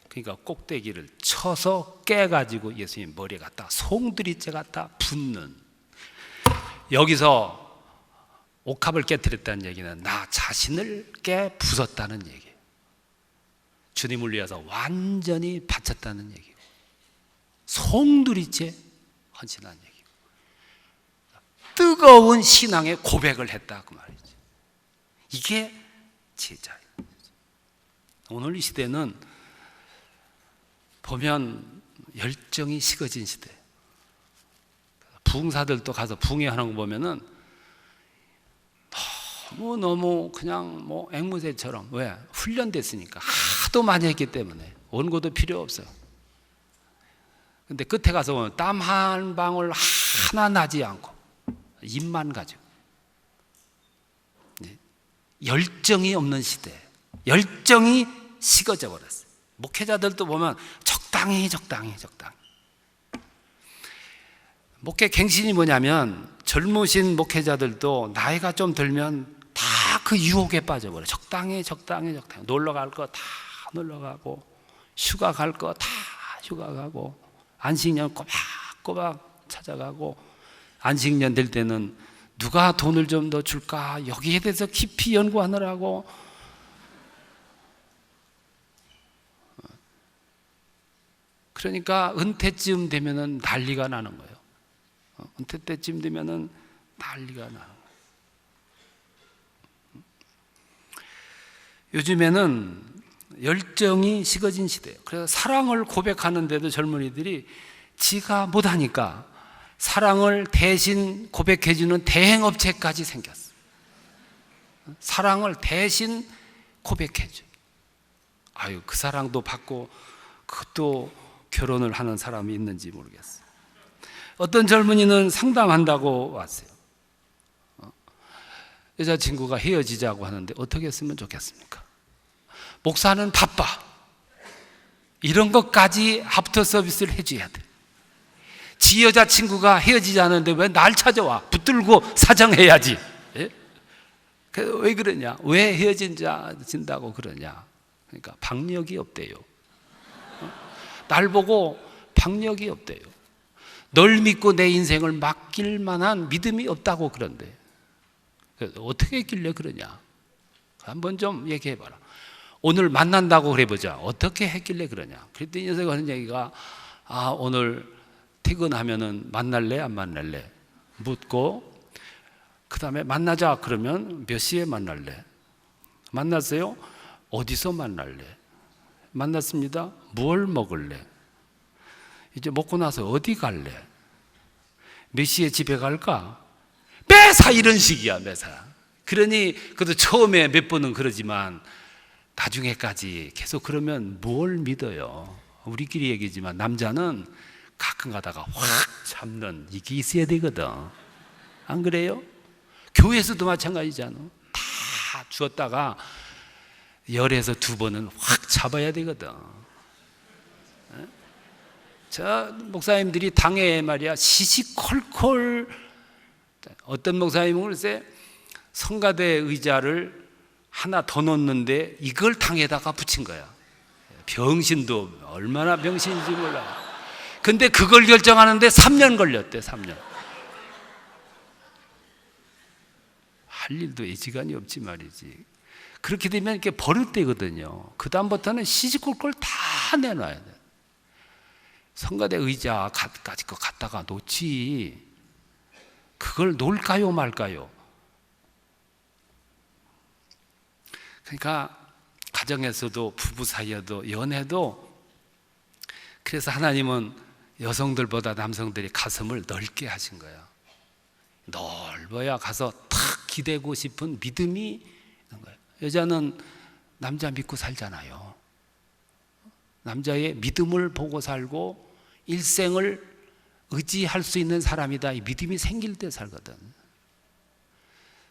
그러니까 꼭대기를 쳐서 깨가지고 예수님 머리에 갖다 송두리째 갖다 붓는. 여기서 옥합을 깨뜨렸다는 얘기는 나 자신을 깨 부쉈다는 얘기예요. 주님을 위해서 완전히 바쳤다는 얘기고, 송두리째 헌신한 얘기고, 뜨거운 신앙의 고백을 했다 그 말이죠. 이게 제자예요. 오늘 이 시대는 보면 열정이 식어진 시대. 부흥사들도 가서 부흥회하는 거 보면은 너무 그냥 뭐 앵무새처럼, 왜? 훈련됐으니까 하도 많이 했기 때문에 원고도 필요 없어요. 근데 끝에 가서 보면 땀 한 방울 하나 나지 않고 입만 가지고, 열정이 없는 시대, 열정이 식어져 버렸어요. 목회자들도 보면 적당히. 목회 갱신이 뭐냐면 젊으신 목회자들도 나이가 좀 들면 다 그 유혹에 빠져버려요. 적당히. 놀러 갈 거 다 놀러 가고, 휴가 갈 거 다 휴가 가고, 안식년 꼬박꼬박 찾아가고, 안식년 될 때는 누가 돈을 좀 더 줄까 여기에 대해서 깊이 연구하느라고. 그러니까 은퇴쯤 되면은 난리가 나는 거예요. 은퇴 때쯤 되면은 난리가 나는 거예요. 요즘에는 열정이 식어진 시대예요. 그래서 사랑을 고백하는데도 젊은이들이 지가 못하니까 사랑을 대신 고백해주는 대행업체까지 생겼어요. 사랑을 대신 고백해줘. 아유, 그 사랑도 받고 그것도 결혼을 하는 사람이 있는지 모르겠어요. 어떤 젊은이는 상담한다고 왔어요. 여자친구가 헤어지자고 하는데 어떻게 했으면 좋겠습니까? 목사는 바빠. 이런 것까지 아프터 서비스를 해줘야 돼. 지 여자친구가 헤어지자는데 왜 날 찾아와? 붙들고 사정해야지. 예? 왜 그러냐? 왜 헤어진다고 그러냐? 그러니까 박력이 없대요. 날 보고 박력이 없대요. 널 믿고 내 인생을 맡길 만한 믿음이 없다고 그런데, 어떻게 했길래 그러냐? 한번 좀 얘기해봐라. 오늘 만난다고 그래보자. 어떻게 했길래 그러냐? 그랬더니 녀석이 하는 얘기가, 오늘 퇴근하면은 만날래 안 만날래? 묻고, 그 다음에 만나자 그러면 몇 시에 만날래? 만났어요? 어디서 만날래? 만났습니다. 뭘 먹을래? 이제 먹고 나서 어디 갈래? 몇 시에 집에 갈까? 매사 이런 식이야, 매사. 그러니 그래도 처음에 몇 번은 그러지만 나중에까지 계속 그러면 뭘 믿어요? 우리끼리 얘기지만 남자는 가끔 가다가 확 잡는 이게 있어야 되거든. 안 그래요? 교회에서도 마찬가지잖아. 다 주었다가 열에서 두 번은 확 잡아야 되거든. 저 목사님들이 당에 말이야 시시콜콜, 어떤 목사님은 글쎄 성가대 의자를 하나 더 놓는데 이걸 당에다가 붙인 거야. 병신도 얼마나 병신인지 몰라. 근데 그걸 결정하는데 3년 걸렸대. 3년. 할 일도 애지간히 없지 말이지. 그렇게 되면 이렇게 버릇되거든요. 그 다음부터는 시시콜콜 다 내놔야 돼. 성가대 의자까지 거 갖다가 놓지. 그걸 놓을까요 말까요? 그러니까 가정에서도 부부 사이에도 연애도, 그래서 하나님은 여성들보다 남성들이 가슴을 넓게 하신 거예요. 넓어야 가서 탁 기대고 싶은 믿음이 있는 거예요. 여자는 남자 믿고 살잖아요. 남자의 믿음을 보고 살고 일생을 의지할 수 있는 사람이다. 이 믿음이 생길 때 살거든.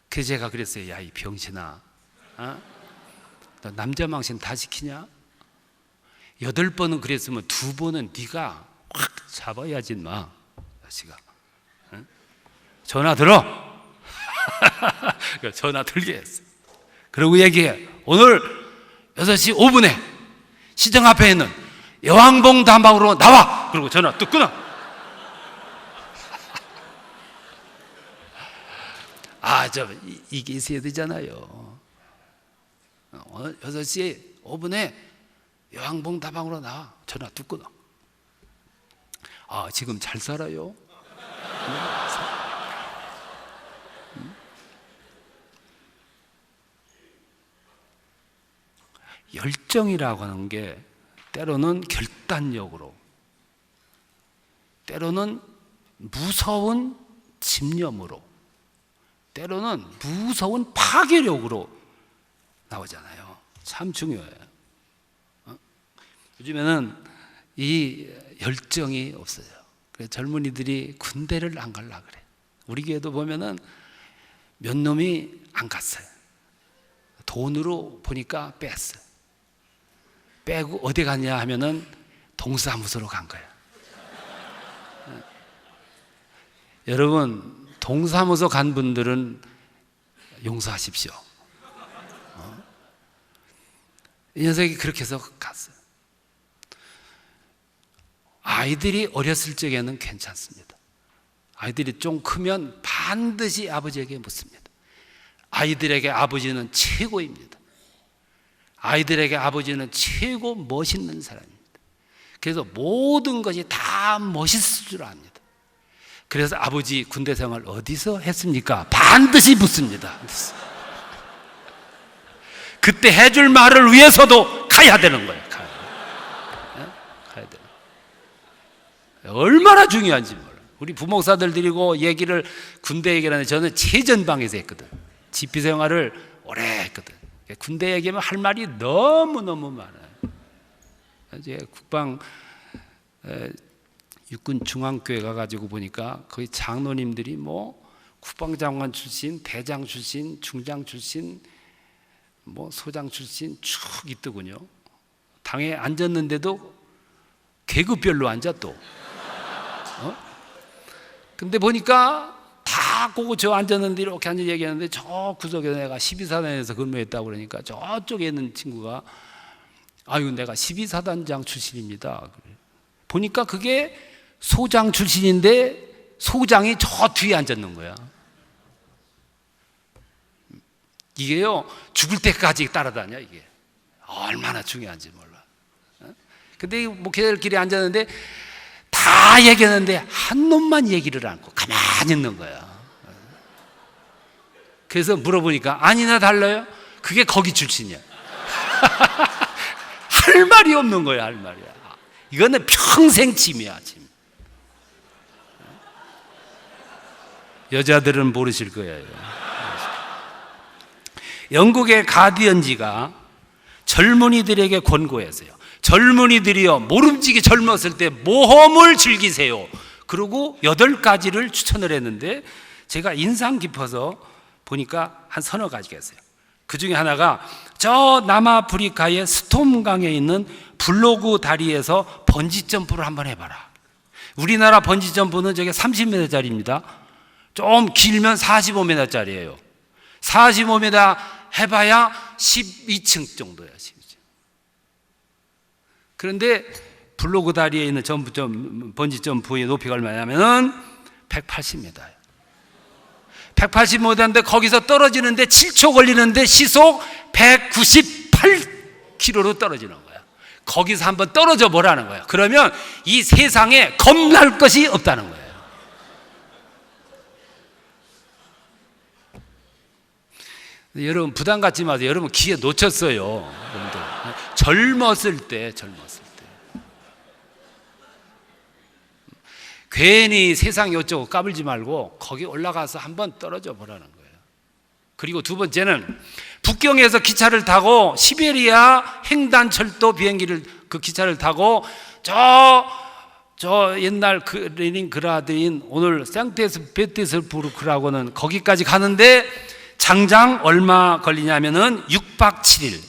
그래서 제가 그랬어요. 야, 이 병신아, 너 남자 망신 다 시키냐? 8번은 그랬으면 2번은 네가 확 잡아야지 마. 자식아, 전화 들어. 전화 들게 했어. 그리고 얘기해. 오늘 6시 5분에 시정 앞에 있는 여왕봉 단방으로 나와. 그리고 전화 뚝 끊어. 이게 있어야 되잖아요. 6시 5분에 여왕봉 다방으로 나와. 전화 뚝 끊어. 아, 지금 잘 살아요? 열정이라고 하는 게 때로는 결단력으로, 때로는 무서운 집념으로, 때로는 무서운 파괴력으로 나오잖아요. 참 중요해요. 요즘에는 이 열정이 없어요. 그래서 젊은이들이 군대를 안 가려고 그래. 우리 교회도 보면은 몇 놈이 안 갔어요. 돈으로 보니까 뺐어요. 빼고 어디 갔냐 하면은 동사무소로 간 거야. 여러분, 동사무소 간 분들은 용서하십시오. 이 녀석이 그렇게 해서 갔어요. 아이들이 어렸을 적에는 괜찮습니다. 아이들이 좀 크면 반드시 아버지에게 묻습니다. 아이들에게 아버지는 최고입니다. 아이들에게 아버지는 최고 멋있는 사람입니다. 그래서 모든 것이 다 멋있을 줄 압니다. 그래서 아버지 군대 생활 어디서 했습니까? 반드시 묻습니다. 그때 해줄 말을 위해서도 가야 되는 거예요. 가야 돼요. 얼마나 중요한지 몰라요. 우리 부목사들 드리고 얘기를, 군대 얘기를 하는데 저는 최전방에서 했거든. 집회 생활을 오래 했거든. 군대 얘기하면 할 말이 너무너무 많아요. 이제 국방 육군 중앙교회 가가지고 보니까 거의 장로님들이 뭐 국방장관 출신, 대장 출신, 중장 출신, 뭐 소장 출신 쭉 있더군요. 당에 앉았는데도 계급별로 앉아 또. 근데 보니까 다 그거 저 앉았는데 이렇게 앉아 얘기하는데 저 구석에 내가 12사단에서 근무했다고 그러니까 저쪽에 있는 친구가 아유 내가 12사단장 출신입니다. 보니까 그게 소장 출신인데 소장이 저 뒤에 앉았는 거야. 이게요 죽을 때까지 따라다녀. 이게 얼마나 중요한지 몰라. 근데 목회자들끼리 앉았는데 다 얘기했는데 한 놈만 얘기를 않고 가만히 있는 거야. 그래서 물어보니까 아니나 달라요? 그게 거기 출신이야. 할 말이 없는 거야. 할 말이야. 이거는 평생 짐이야. 짐. 여자들은 모르실 거예요. 영국의 가디언지가 젊은이들에게 권고했어요. 젊은이들이여 모름지기 젊었을 때 모험을 즐기세요. 그리고 8가지를 추천을 했는데 제가 인상 깊어서 보니까 한 서너 가지가 있어요. 그 중에 하나가 저 남아프리카의 스톰강에 있는 블로그 다리에서 번지점프를 한번 해봐라. 우리나라 번지점프는 저게 30m짜리입니다. 좀 길면 45m짜리예요. 45m 해봐야 12층 정도야. 12층. 그런데 블로그 다리에 있는 번지점프의 높이가 얼마냐면은 180m예요. 180m인데 거기서 떨어지는데 7초 걸리는데 시속 198km로 떨어지는 거야. 거기서 한번 떨어져 보라는 거야. 그러면 이 세상에 겁날 것이 없다는 거예요. 여러분 부담 갖지 마세요. 여러분 기회 놓쳤어요. 여러분들. 젊었을 때. 괜히 세상 이쪽으로 까불지 말고 거기 올라가서 한번 떨어져 보라는 거예요. 그리고 두 번째는 북경에서 기차를 타고 시베리아 횡단철도 비행기를 그 기차를 타고 저 옛날 레닌그라드인 오늘 상트페테르부르크라고는 거기까지 가는데 장장 얼마 걸리냐면은 6박 7일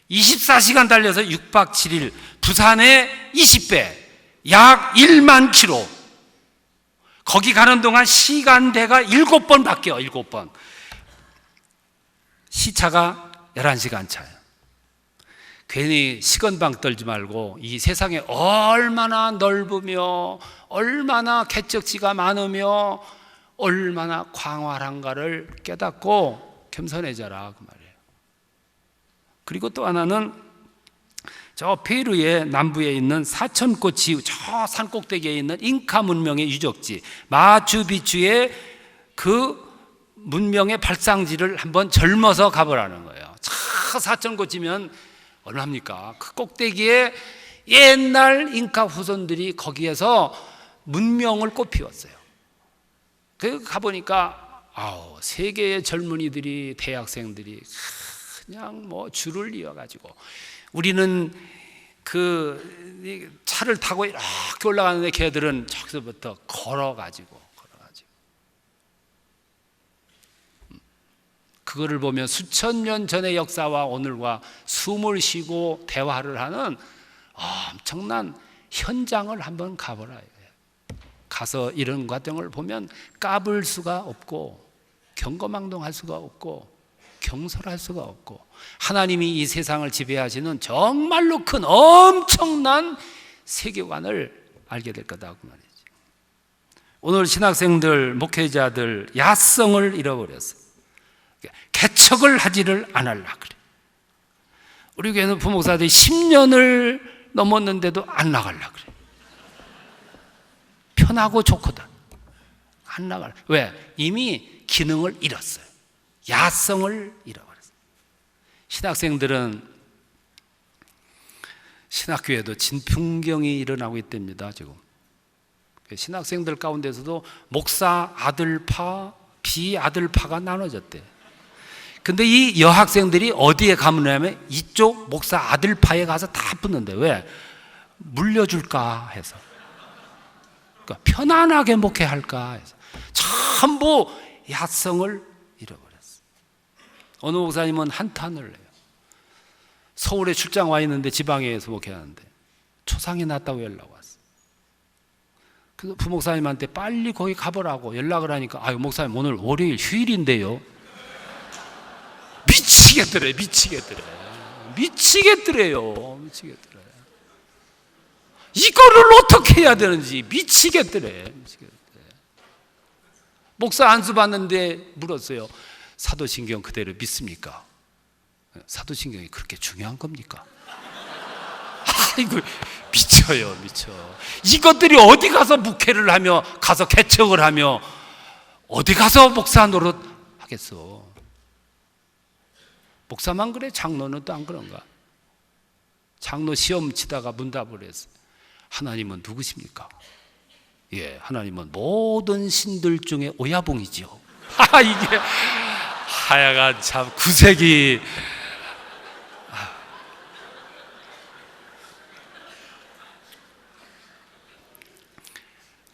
24시간 달려서 6박 7일 부산의 20배 약 1만 킬로. 거기 가는 동안 시간대가 7번 바뀌어. 7번. 시차가 11시간 차예요. 괜히 시건방 떨지 말고 이 세상에 얼마나 넓으며 얼마나 개척지가 많으며 얼마나 광활한가를 깨닫고 겸손해져라 그 말이에요. 그리고 또 하나는 저 페루의 남부에 있는 사천꽃이 저 산꼭대기에 있는 잉카 문명의 유적지 마추픽추의 그 문명의 발상지를 한번 젊어서 가보라는 거예요. 저 사천꽃이면 얼마입니까? 그 꼭대기에 옛날 잉카 후손들이 거기에서 문명을 꽃피웠어요. 그 가보니까 세계의 젊은이들이, 대학생들이 그냥 뭐 줄을 이어가지고, 우리는 그 차를 타고 이렇게 올라가는데 걔들은 저기서부터 걸어가지고 그거를 보면 수천 년 전의 역사와 오늘과 숨을 쉬고 대화를 하는 엄청난 현장을 한번 가보라. 가서 이런 과정을 보면 까불 수가 없고 경거망동할 수가 없고 경솔할 수가 없고, 하나님이 이 세상을 지배하시는 정말로 큰 엄청난 세계관을 알게 될 거다 그 말이지. 오늘 신학생들, 목회자들 야성을 잃어버렸어요. 개척을 하지를 않으려 그래. 우리 교회는 부목사들이 10년을 넘었는데도 안 나가려 그래. 편하고 좋거든. 안 나가려. 왜? 이미 기능을 잃었어요. 야성을 잃어버렸어요. 신학생들은 신학교에도 진풍경이 일어나고 있답니다. 지금 신학생들 가운데서도 목사 아들파, 비아들파가 나눠졌대. 근데 이 여학생들이 어디에 가면 이쪽 목사 아들파에 가서 다 붙는데, 왜? 물려줄까 해서, 그러니까 편안하게 목회할까 해서 전부 야성을 잃어버렸어. 어느 목사님은 한탄을 해요. 서울에 출장 와 있는데 지방에서 목회하는데 초상이 났다고 연락 왔어. 그래서 부목사님한테 빨리 거기 가보라고 연락을 하니까, 아유 목사님 오늘 월요일 휴일인데요. 미치겠더래. 이거를 어떻게 해야 되는지 미치겠더래. 목사 안수 받는데 물었어요. 사도신경 그대로 믿습니까? 사도신경이 그렇게 중요한 겁니까? 아이고 미쳐요. 이것들이 어디 가서 목회를 하며 가서 개척을 하며 어디 가서 목사 노릇 하겠어. 목사만 그래? 장로는 또 안 그런가? 장로 시험 치다가 문답을 했어요. 하나님은 누구십니까? 예, 하나님은 모든 신들 중에 오야봉이지요. 이게 하여간 참 구색이.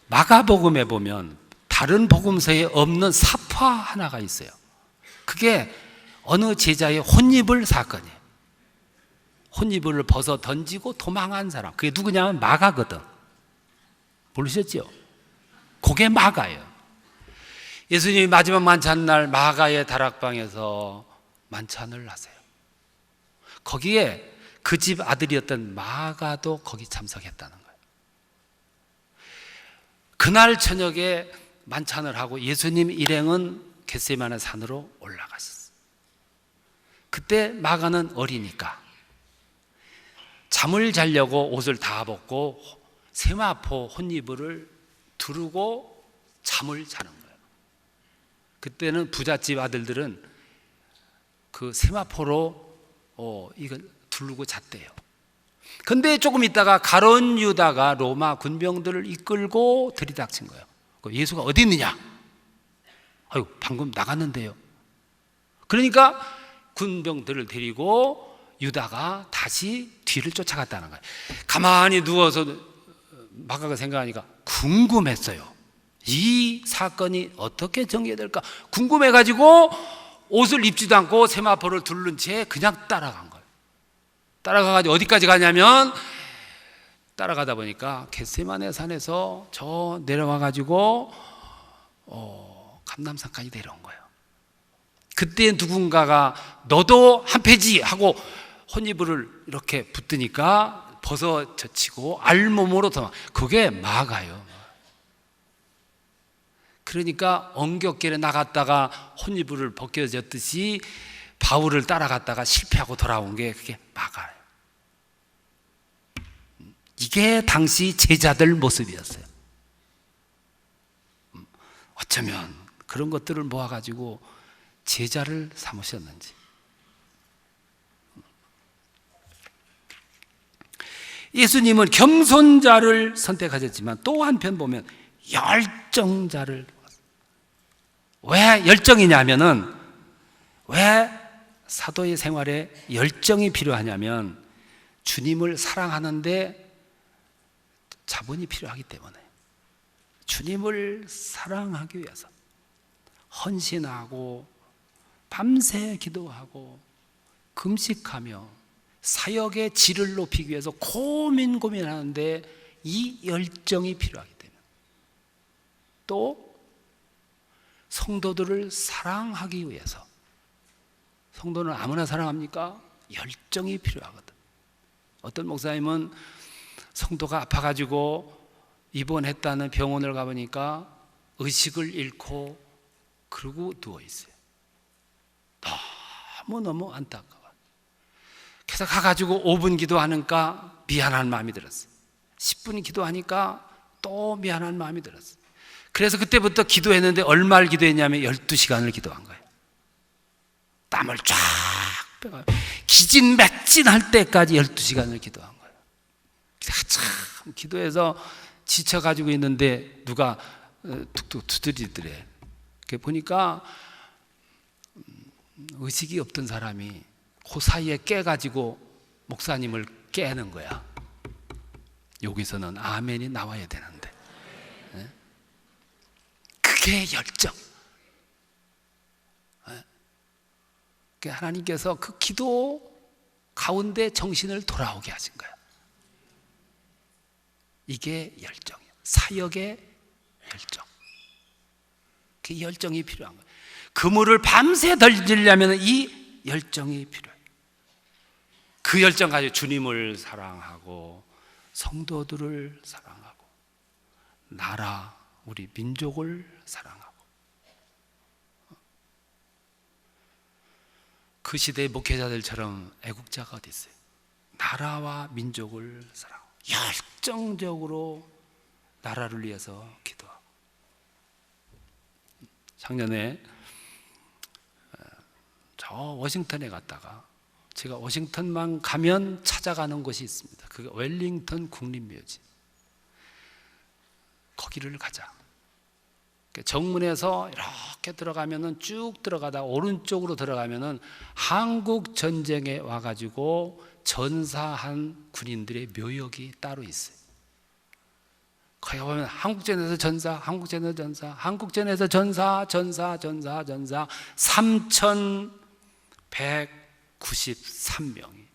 마가복음에 보면 다른 복음서에 없는 사파 하나가 있어요. 그게 어느 제자의 혼입을 사건이에요. 혼입을 벗어 던지고 도망한 사람, 그게 누구냐면 마가거든. 모르셨죠? 그게 마가예요. 예수님이 마지막 만찬날 마가의 다락방에서 만찬을 하세요. 거기에 그 집 아들이었던 마가도 거기 참석했다는 거예요. 그날 저녁에 만찬을 하고 예수님 일행은 겟세마네 산으로 올라가셨어요. 그때 마가는 어리니까 잠을 자려고 옷을 다 벗고 세마포 혼이불을 두르고 잠을 자는 거예요. 그때는 부잣집 아들들은 그 세마포로 이걸 두르고 잤대요. 근데 조금 있다가 가룟 유다가 로마 군병들을 이끌고 들이닥친 거예요. 예수가 어디 있느냐? 아유, 방금 나갔는데요. 그러니까 군병들을 데리고 유다가 다시 뒤를 쫓아갔다는 거예요. 가만히 누워서 마가가 생각하니까 궁금했어요. 이 사건이 어떻게 정리될까 궁금해가지고 옷을 입지도 않고 세마포를 두른 채 그냥 따라간 거예요. 따라가가지고 어디까지 가냐면, 따라가다 보니까 겟세마네 산에서 저 내려와가지고 감람산까지 내려온 거예요. 그때 누군가가 너도 한 패지 하고 혼이불을 이렇게 붙드니까 벗어 젖히고 알몸으로 도망. 그게 마가요. 그러니까 엉겹길에 나갔다가 혼이불을 벗겨졌듯이 바울을 따라갔다가 실패하고 돌아온 게 그게 마가예요. 이게 당시 제자들 모습이었어요. 어쩌면 그런 것들을 모아가지고 제자를 삼으셨는지. 예수님은 겸손자를 선택하셨지만 또 한편 보면 열정자를. 왜 열정이냐면은, 왜 사도의 생활에 열정이 필요하냐면 주님을 사랑하는데 자본이 필요하기 때문에, 주님을 사랑하기 위해서 헌신하고 밤새 기도하고 금식하며 사역의 질을 높이기 위해서 고민하는데 이 열정이 필요하기 때문에, 또 성도들을 사랑하기 위해서, 성도는 아무나 사랑합니까? 열정이 필요하거든. 어떤 목사님은 성도가 아파가지고 입원했다는 병원을 가보니까 의식을 잃고 그러고 누워있어요. 너무너무 안타까워. 그래서 가가지고 5분 기도하니까 미안한 마음이 들었어요. 10분 기도하니까 또 미안한 마음이 들었어요. 그래서 그때부터 기도했는데 얼마를 기도했냐면 12시간을 기도한 거예요. 땀을 쫙 빼가요. 기진맥진할 때까지 12시간을 기도한 거예요. 참 기도해서 지쳐가지고 있는데 누가 툭툭 두드리더래. 보니까 의식이 없던 사람이 그 사이에 깨가지고 목사님을 깨는 거야. 여기서는 아멘이 나와야 되는데, 그게 열정. 하나님께서 그 기도 가운데 정신을 돌아오게 하신 거야. 이게 열정이에요. 사역의 열정. 그 열정이 필요한 거예요. 그물을 밤새 던지려면 이 열정이 필요해요. 그 열정 가지고 주님을 사랑하고 성도들을 사랑하고 나라, 우리 민족을 사랑하고. 그 시대의 목회자들처럼 애국자가 어디 있어요? 나라와 민족을 사랑하고 열정적으로 나라를 위해서 기도하고. 작년에 저 워싱턴에 갔다가, 제가 워싱턴만 가면 찾아가는 곳이 있습니다. 그게 웰링턴 국립묘지. 거기를 가자. 정문에서 이렇게 들어가면은 쭉 들어가다 오른쪽으로 들어가면은 한국 전쟁에 와가지고 전사한 군인들의 묘역이 따로 있어요. 거기 보면 한국전에서 전사, 한국전에서 전사, 한국전에서 전사 3,193명이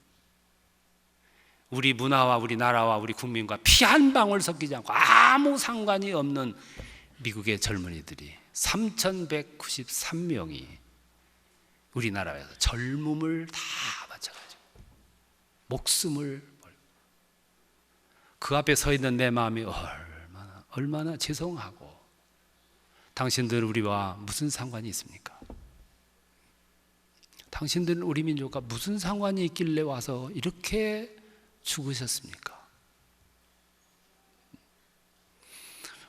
우리 문화와 우리 나라와 우리 국민과 피 한 방울 섞이지 않고 아무 상관이 없는 미국의 젊은이들이 3,193명이 우리나라에서 젊음을 다 바쳐가지고 목숨을 벌고, 그 앞에 서 있는 내 마음이 얼마나 죄송하고, 당신들은 우리와 무슨 상관이 있습니까? 당신들은 우리 민족과 무슨 상관이 있길래 와서 이렇게 죽으셨습니까?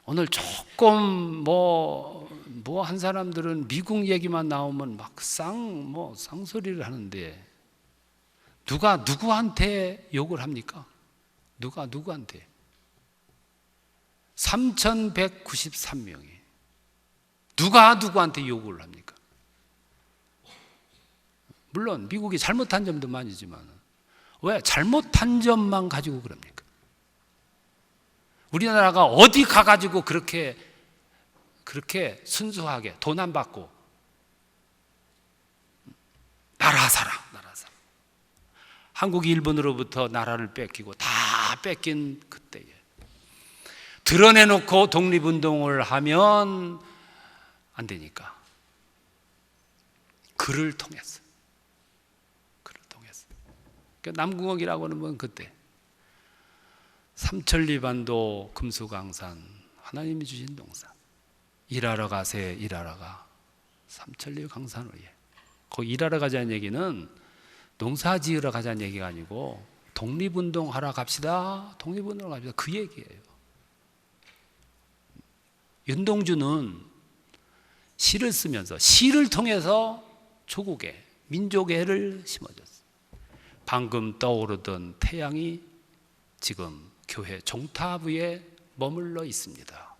오늘 조금 한 사람들은 미국 얘기만 나오면 막 쌍소리를 하는데, 누가 누구한테 욕을 합니까? 누가 누구한테? 3,193명이 누가 누구한테 욕을 합니까? 물론 미국이 잘못한 점도 많이지만 왜 잘못한 점만 가지고 그럽니까? 우리나라가 어디 가가지고 그렇게 순수하게 돈 안 받고 나라 사랑. 한국이 일본으로부터 나라를 뺏기고 다 뺏긴 그때에 드러내놓고 독립운동을 하면 안 되니까 글을 통해서. 그러니까 남궁옥이라고 하는 건 그때 삼천리반도 금수강산, 하나님이 주신 동산. 일하러 가세, 일하러 가. 삼천리 강산 위에. 거기 일하러 가자는 얘기는 농사 지으러 가자는 얘기가 아니고 독립운동 하러 갑시다. 독립운동 하러 갑시다. 그 얘기예요. 윤동주는 시를 쓰면서 시를 통해서 조국의 민족의 해를 심어줬어요. 방금 떠오르던 태양이 지금 교회 종탑 위에 머물러 있습니다.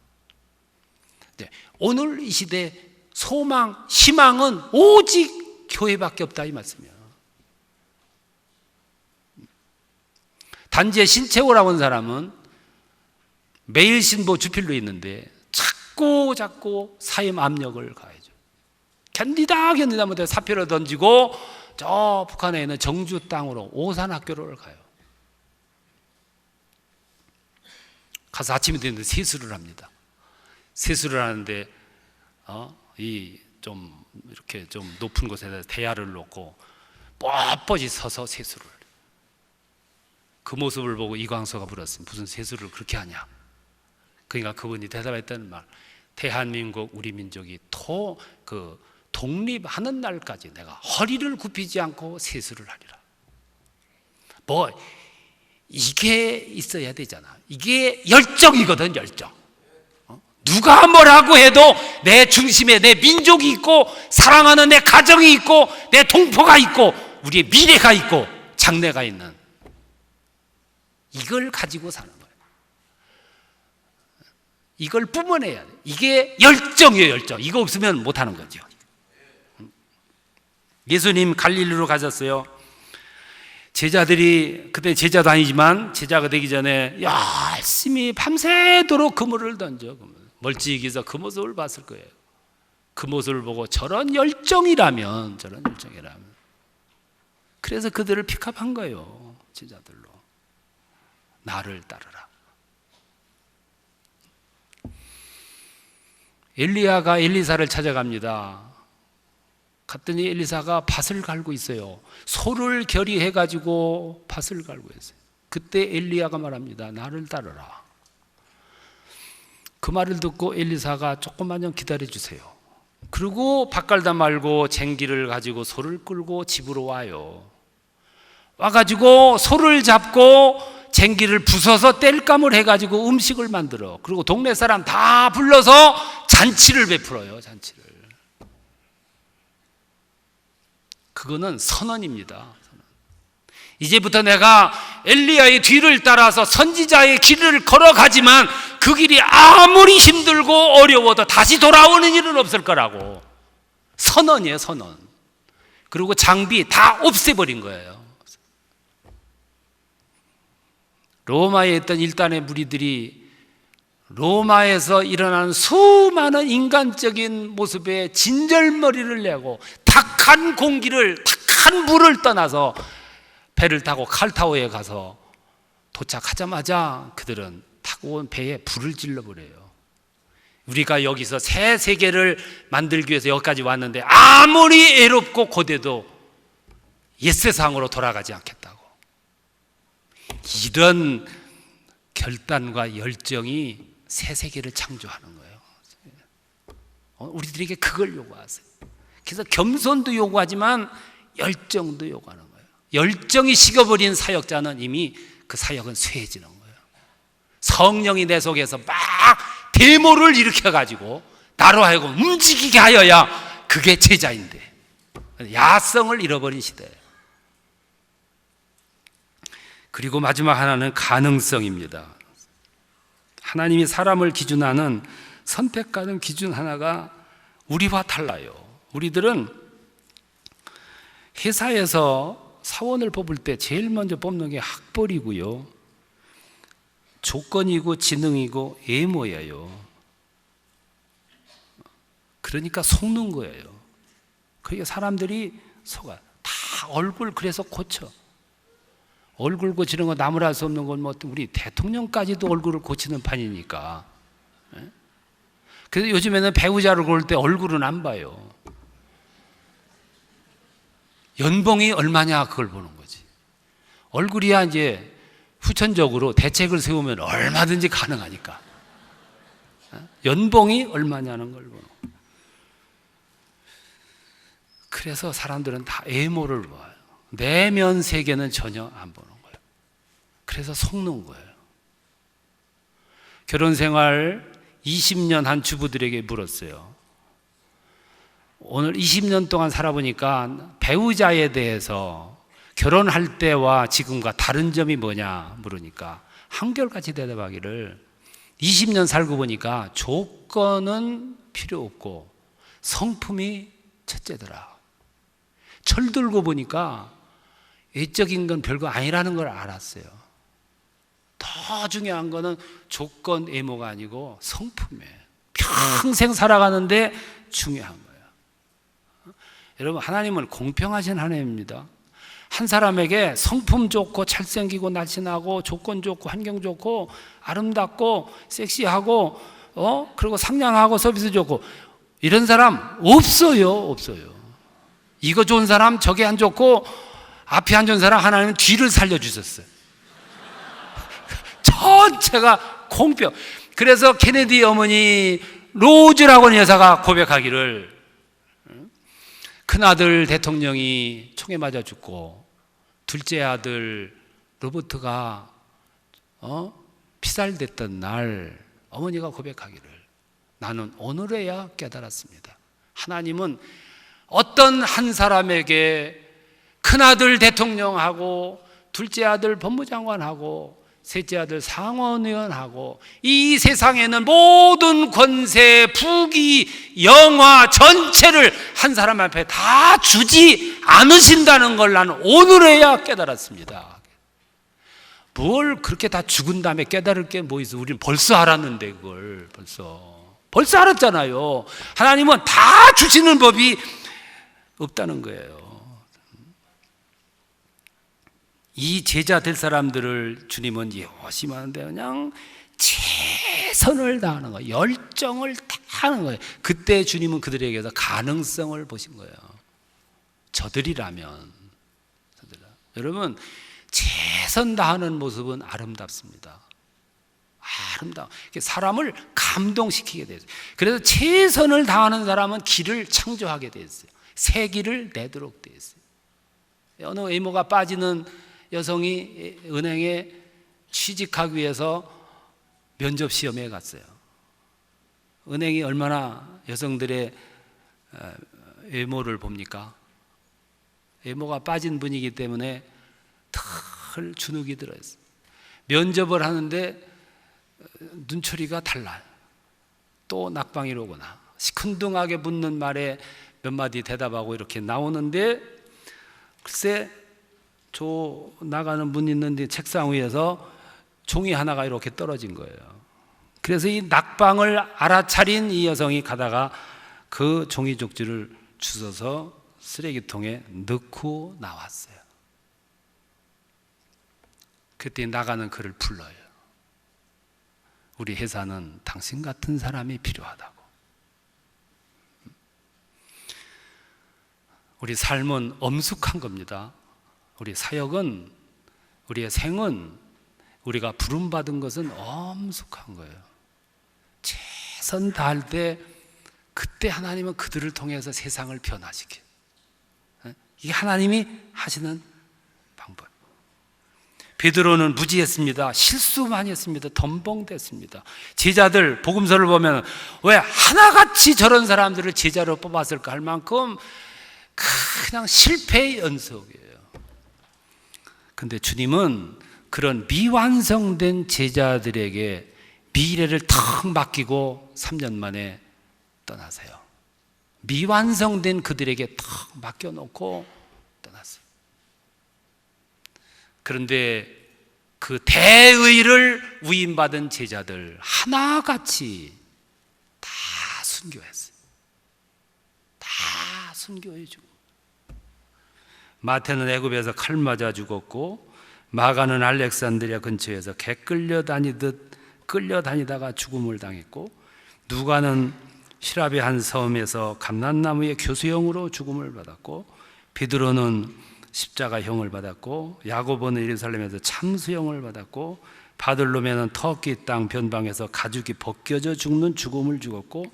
네, 오늘 이 시대 소망, 희망은 오직 교회밖에 없다 이 말씀이에요. 단지의 신채호라고 하는 사람은 매일신보 주필로 있는데 자꾸 사임 압력을 가해줘. 견디다 못해 사표를 던지고 저 북한에 있는 정주 땅으로 오산학교를 가요. 가서 아침이 되는데 세수를 합니다. 세수를 하는데 이 좀 이렇게 좀 높은 곳에다 대야를 놓고 뻣뻣이 서서 세수를 해요. 그 모습을 보고 이광서가 물었습니다. 무슨 세수를 그렇게 하냐? 그러니까 그분이 대답했다는 말, 대한민국 우리 민족이 독립하는 날까지 내가 허리를 굽히지 않고 세수를 하리라. 뭐 이게 있어야 되잖아. 이게 열정이거든, 열정. 누가 뭐라고 해도 내 중심에 내 민족이 있고 사랑하는 내 가정이 있고 내 동포가 있고 우리의 미래가 있고 장래가 있는, 이걸 가지고 사는 거예요. 이걸 뿜어내야 돼. 이게 열정이에요, 열정. 이거 없으면 못하는 거죠. 예수님 갈릴리로 가셨어요. 제자들이, 그때 제자도 아니지만 제자가 되기 전에 열심히 밤새도록 그물을 던져. 멀찍이서 그 모습을 봤을 거예요. 그 모습을 보고 저런 열정이라면 그래서 그들을 픽업한 거예요. 제자들로. 나를 따르라. 엘리야가 엘리사를 찾아갑니다. 갔더니 엘리사가 밭을 갈고 있어요. 소를 결의해가지고 밭을 갈고 있어요. 그때 엘리야가 말합니다. 나를 따르라. 그 말을 듣고 엘리사가 조금만 좀 기다려주세요. 그리고 밭 갈다 말고 쟁기를 가지고 소를 끌고 집으로 와요. 와가지고 소를 잡고 쟁기를 부숴서 땔감을 해가지고 음식을 만들어. 그리고 동네 사람 다 불러서 잔치를 베풀어요. 잔치를. 그거는 선언입니다. 이제부터 내가 엘리야의 뒤를 따라서 선지자의 길을 걸어가지만 그 길이 아무리 힘들고 어려워도 다시 돌아오는 일은 없을 거라고. 선언이에요, 선언. 그리고 장비 다 없애버린 거예요. 로마에 있던 일단의 무리들이 로마에서 일어난 수많은 인간적인 모습에 진절머리를 내고 탁한 공기를, 탁한 물을 떠나서 배를 타고 칼타오에 가서 도착하자마자 그들은 타고 온 배에 불을 질러버려요. 우리가 여기서 새 세계를 만들기 위해서 여기까지 왔는데 아무리 애롭고 고대도 옛세상으로 돌아가지 않겠다고. 이런 결단과 열정이 새 세계를 창조하는 거예요. 우리들에게 그걸 요구하세요. 그래서 겸손도 요구하지만 열정도 요구하는 거예요. 열정이 식어버린 사역자는 이미 그 사역은 쇠해지는 거예요. 성령이 내 속에서 막 데모를 일으켜가지고 나로 하여금 움직이게 하여야 그게 제자인데, 야성을 잃어버린 시대예요. 그리고 마지막 하나는 가능성입니다. 하나님이 사람을 기준하는, 선택하는 기준 하나가 우리와 달라요. 우리들은 회사에서 사원을 뽑을 때 제일 먼저 뽑는 게 학벌이고요, 조건이고 지능이고 외모예요. 그러니까 속는 거예요. 그러니까 사람들이 속아. 다 얼굴 그래서 고쳐. 얼굴 고치는 거 남을 할 수 없는 건 뭐 우리 대통령까지도 얼굴을 고치는 판이니까. 그래서 요즘에는 배우자를 고를 때 얼굴은 안 봐요. 연봉이 얼마냐 그걸 보는 거지. 얼굴이야 이제 후천적으로 대책을 세우면 얼마든지 가능하니까. 연봉이 얼마냐는 걸 보는 거예요. 그래서 사람들은 다 외모를 봐요. 내면 세계는 전혀 안 보는 거예요. 그래서 속는 거예요. 결혼 생활 20년 한 주부들에게 물었어요. 오늘 20년 동안 살아보니까 배우자에 대해서 결혼할 때와 지금과 다른 점이 뭐냐 물으니까 한결같이 대답하기를 20년 살고 보니까 조건은 필요 없고 성품이 첫째더라. 철들고 보니까 외적인 건 별거 아니라는 걸 알았어요. 더 중요한 거는 조건, 외모가 아니고 성품이에요. 평생 살아가는데 중요한 거예요. 여러분, 하나님은 공평하신 하나님입니다. 한 사람에게 성품 좋고 잘생기고 날씬하고 조건 좋고 환경 좋고 아름답고 섹시하고 그리고 상냥하고 서비스 좋고 이런 사람 없어요. 이거 좋은 사람 저게 안 좋고 앞에 앉은 사람 하나님은 뒤를 살려주셨어요. 전체가 공평. 그래서 케네디 어머니 로즈라고 하는 여사가 고백하기를 큰아들 대통령이 총에 맞아 죽고 둘째 아들 로버트가 피살됐던 날 어머니가 고백하기를 나는 오늘에야 깨달았습니다. 하나님은 어떤 한 사람에게 큰아들 대통령하고 둘째 아들 법무장관하고 셋째 아들 상원의원하고 이 세상에는 모든 권세, 부귀, 영화 전체를 한 사람 앞에 다 주지 않으신다는 걸 나는 오늘에야 깨달았습니다. 뭘 그렇게 다 죽은 다음에 깨달을 게 뭐 있어? 우리는 벌써 알았는데 그걸 벌써 알았잖아요. 하나님은 다 주시는 법이 없다는 거예요. 이 제자 될 사람들을 주님은 열심히 하는데 그냥 최선을 다하는 거예요. 열정을 다하는 거예요. 그때 주님은 그들에게서 가능성을 보신 거예요. 저들이라면. 여러분, 최선 다하는 모습은 아름답습니다. 아름다워. 사람을 감동시키게 되어요. 그래서 최선을 다하는 사람은 길을 창조하게 되었어요. 새 길을 내도록 되었어요. 어느 외모가 빠지는 여성이 은행에 취직하기 위해서 면접 시험에 갔어요. 은행이 얼마나 여성들의 외모를 봅니까? 외모가 빠진 분이기 때문에 털 주눅이 들어있어요. 면접을 하는데 눈초리가 달라요. 또 낙방이 오거나 시큰둥하게 묻는 말에 몇 마디 대답하고 이렇게 나오는데 글쎄 저 나가는 분 있는데 책상 위에서 종이 하나가 이렇게 떨어진 거예요. 그래서 이 낙방을 알아차린 이 여성이 가다가 그 종이 쪽지를 주워서 쓰레기통에 넣고 나왔어요. 그때 나가는 그를 불러요. 우리 회사는 당신 같은 사람이 필요하다고. 우리 삶은 엄숙한 겁니다. 우리 사역은, 우리의 생은, 우리가 부름받은 것은 엄숙한 거예요. 최선 다할 때 그때 하나님은 그들을 통해서 세상을 변화시켜요. 이게 하나님이 하시는 방법. 베드로는 무지했습니다. 실수 많이 했습니다. 덤벙댔습니다. 제자들 복음서를 보면 왜 하나같이 저런 사람들을 제자로 뽑았을까 할 만큼 그냥 실패의 연속이에요. 근데 주님은 그런 미완성된 제자들에게 미래를 탁 맡기고 3년 만에 떠나세요. 미완성된 그들에게 탁 맡겨놓고 떠났어요. 그런데 그 대의를 위임받은 제자들 하나같이 다 순교했어요. 다 순교해 주고. 마태는 애굽에서 칼 맞아 죽었고 마가는 알렉산드리아 근처에서 개 끌려다니다가 죽음을 당했고 누가는 시라비 한 섬에서 감람나무의 교수형으로 죽음을 받았고 베드로는 십자가형을 받았고 야고보는 예루살렘에서 참수형을 받았고 바들로메는 터키 땅 변방에서 가죽이 벗겨져 죽는 죽음을 죽었고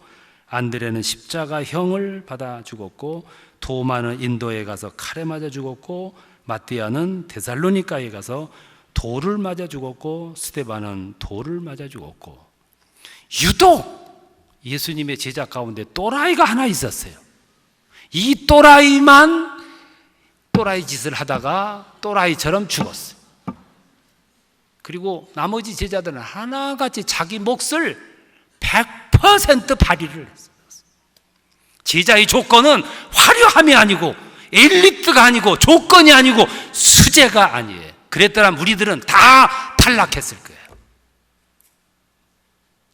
안드레는 십자가형을 받아 죽었고 도마는 인도에 가서 칼에 맞아 죽었고 마띠아는 데살로니가에 가서 돌을 맞아 죽었고 스데반은 돌을 맞아 죽었고, 유독 예수님의 제자 가운데 또라이가 하나 있었어요. 이 또라이만 또라이 짓을 하다가 또라이처럼 죽었어요. 그리고 나머지 제자들은 하나같이 자기 몫을 100% 발휘를 했어요. 제자의 조건은 화려함이 아니고 엘리트가 아니고 조건이 아니고 수제가 아니에요. 그랬더라 우리들은 다 탈락했을 거예요.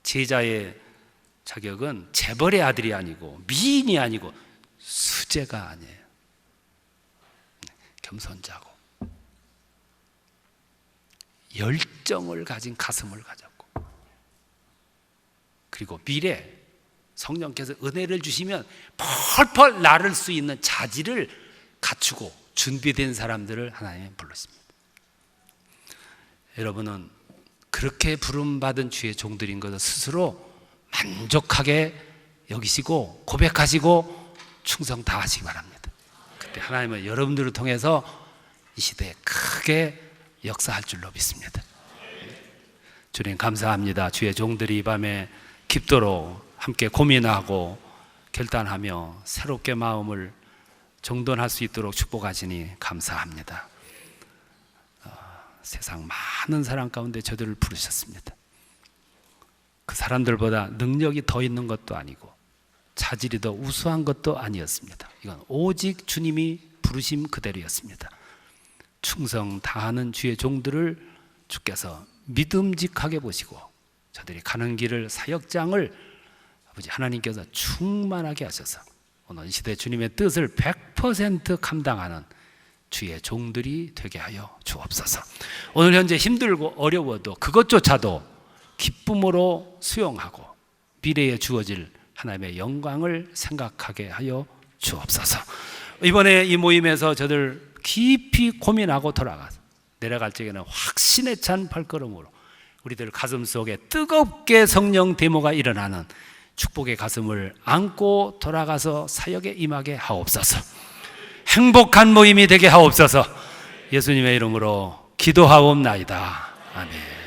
제자의 자격은 재벌의 아들이 아니고 미인이 아니고 수제가 아니에요. 겸손자고 열정을 가진 가슴을 가졌고, 그리고 미래 성령께서 은혜를 주시면 펄펄 나를 수 있는 자질을 갖추고 준비된 사람들을 하나님이 부르십니다. 여러분은 그렇게 부름받은 주의 종들인 것을 스스로 만족하게 여기시고 고백하시고 충성 다하시기 바랍니다. 그때 하나님은 여러분들을 통해서 이 시대에 크게 역사할 줄로 믿습니다. 주님 감사합니다. 주의 종들이 이 밤에 깊도록 함께 고민하고 결단하며 새롭게 마음을 정돈할 수 있도록 축복하시니 감사합니다. 세상 많은 사람 가운데 저들을 부르셨습니다. 그 사람들보다 능력이 더 있는 것도 아니고 자질이 더 우수한 것도 아니었습니다. 이건 오직 주님이 부르심 그대로였습니다. 충성 다하는 주의 종들을 주께서 믿음직하게 보시고 저들이 가는 길을 사역장을 아버지 하나님께서 충만하게 하셔서 오늘 시대 주님의 뜻을 100% 감당하는 주의 종들이 되게 하여 주옵소서. 오늘 현재 힘들고 어려워도 그것조차도 기쁨으로 수용하고 미래에 주어질 하나님의 영광을 생각하게 하여 주옵소서. 이번에 이 모임에서 저들 깊이 고민하고 돌아가서 내려갈 적에는 확신에 찬 발걸음으로 우리들 가슴 속에 뜨겁게 성령 데모가 일어나는 축복의 가슴을 안고 돌아가서 사역에 임하게 하옵소서. 행복한 모임이 되게 하옵소서. 예수님의 이름으로 기도하옵나이다. 아멘.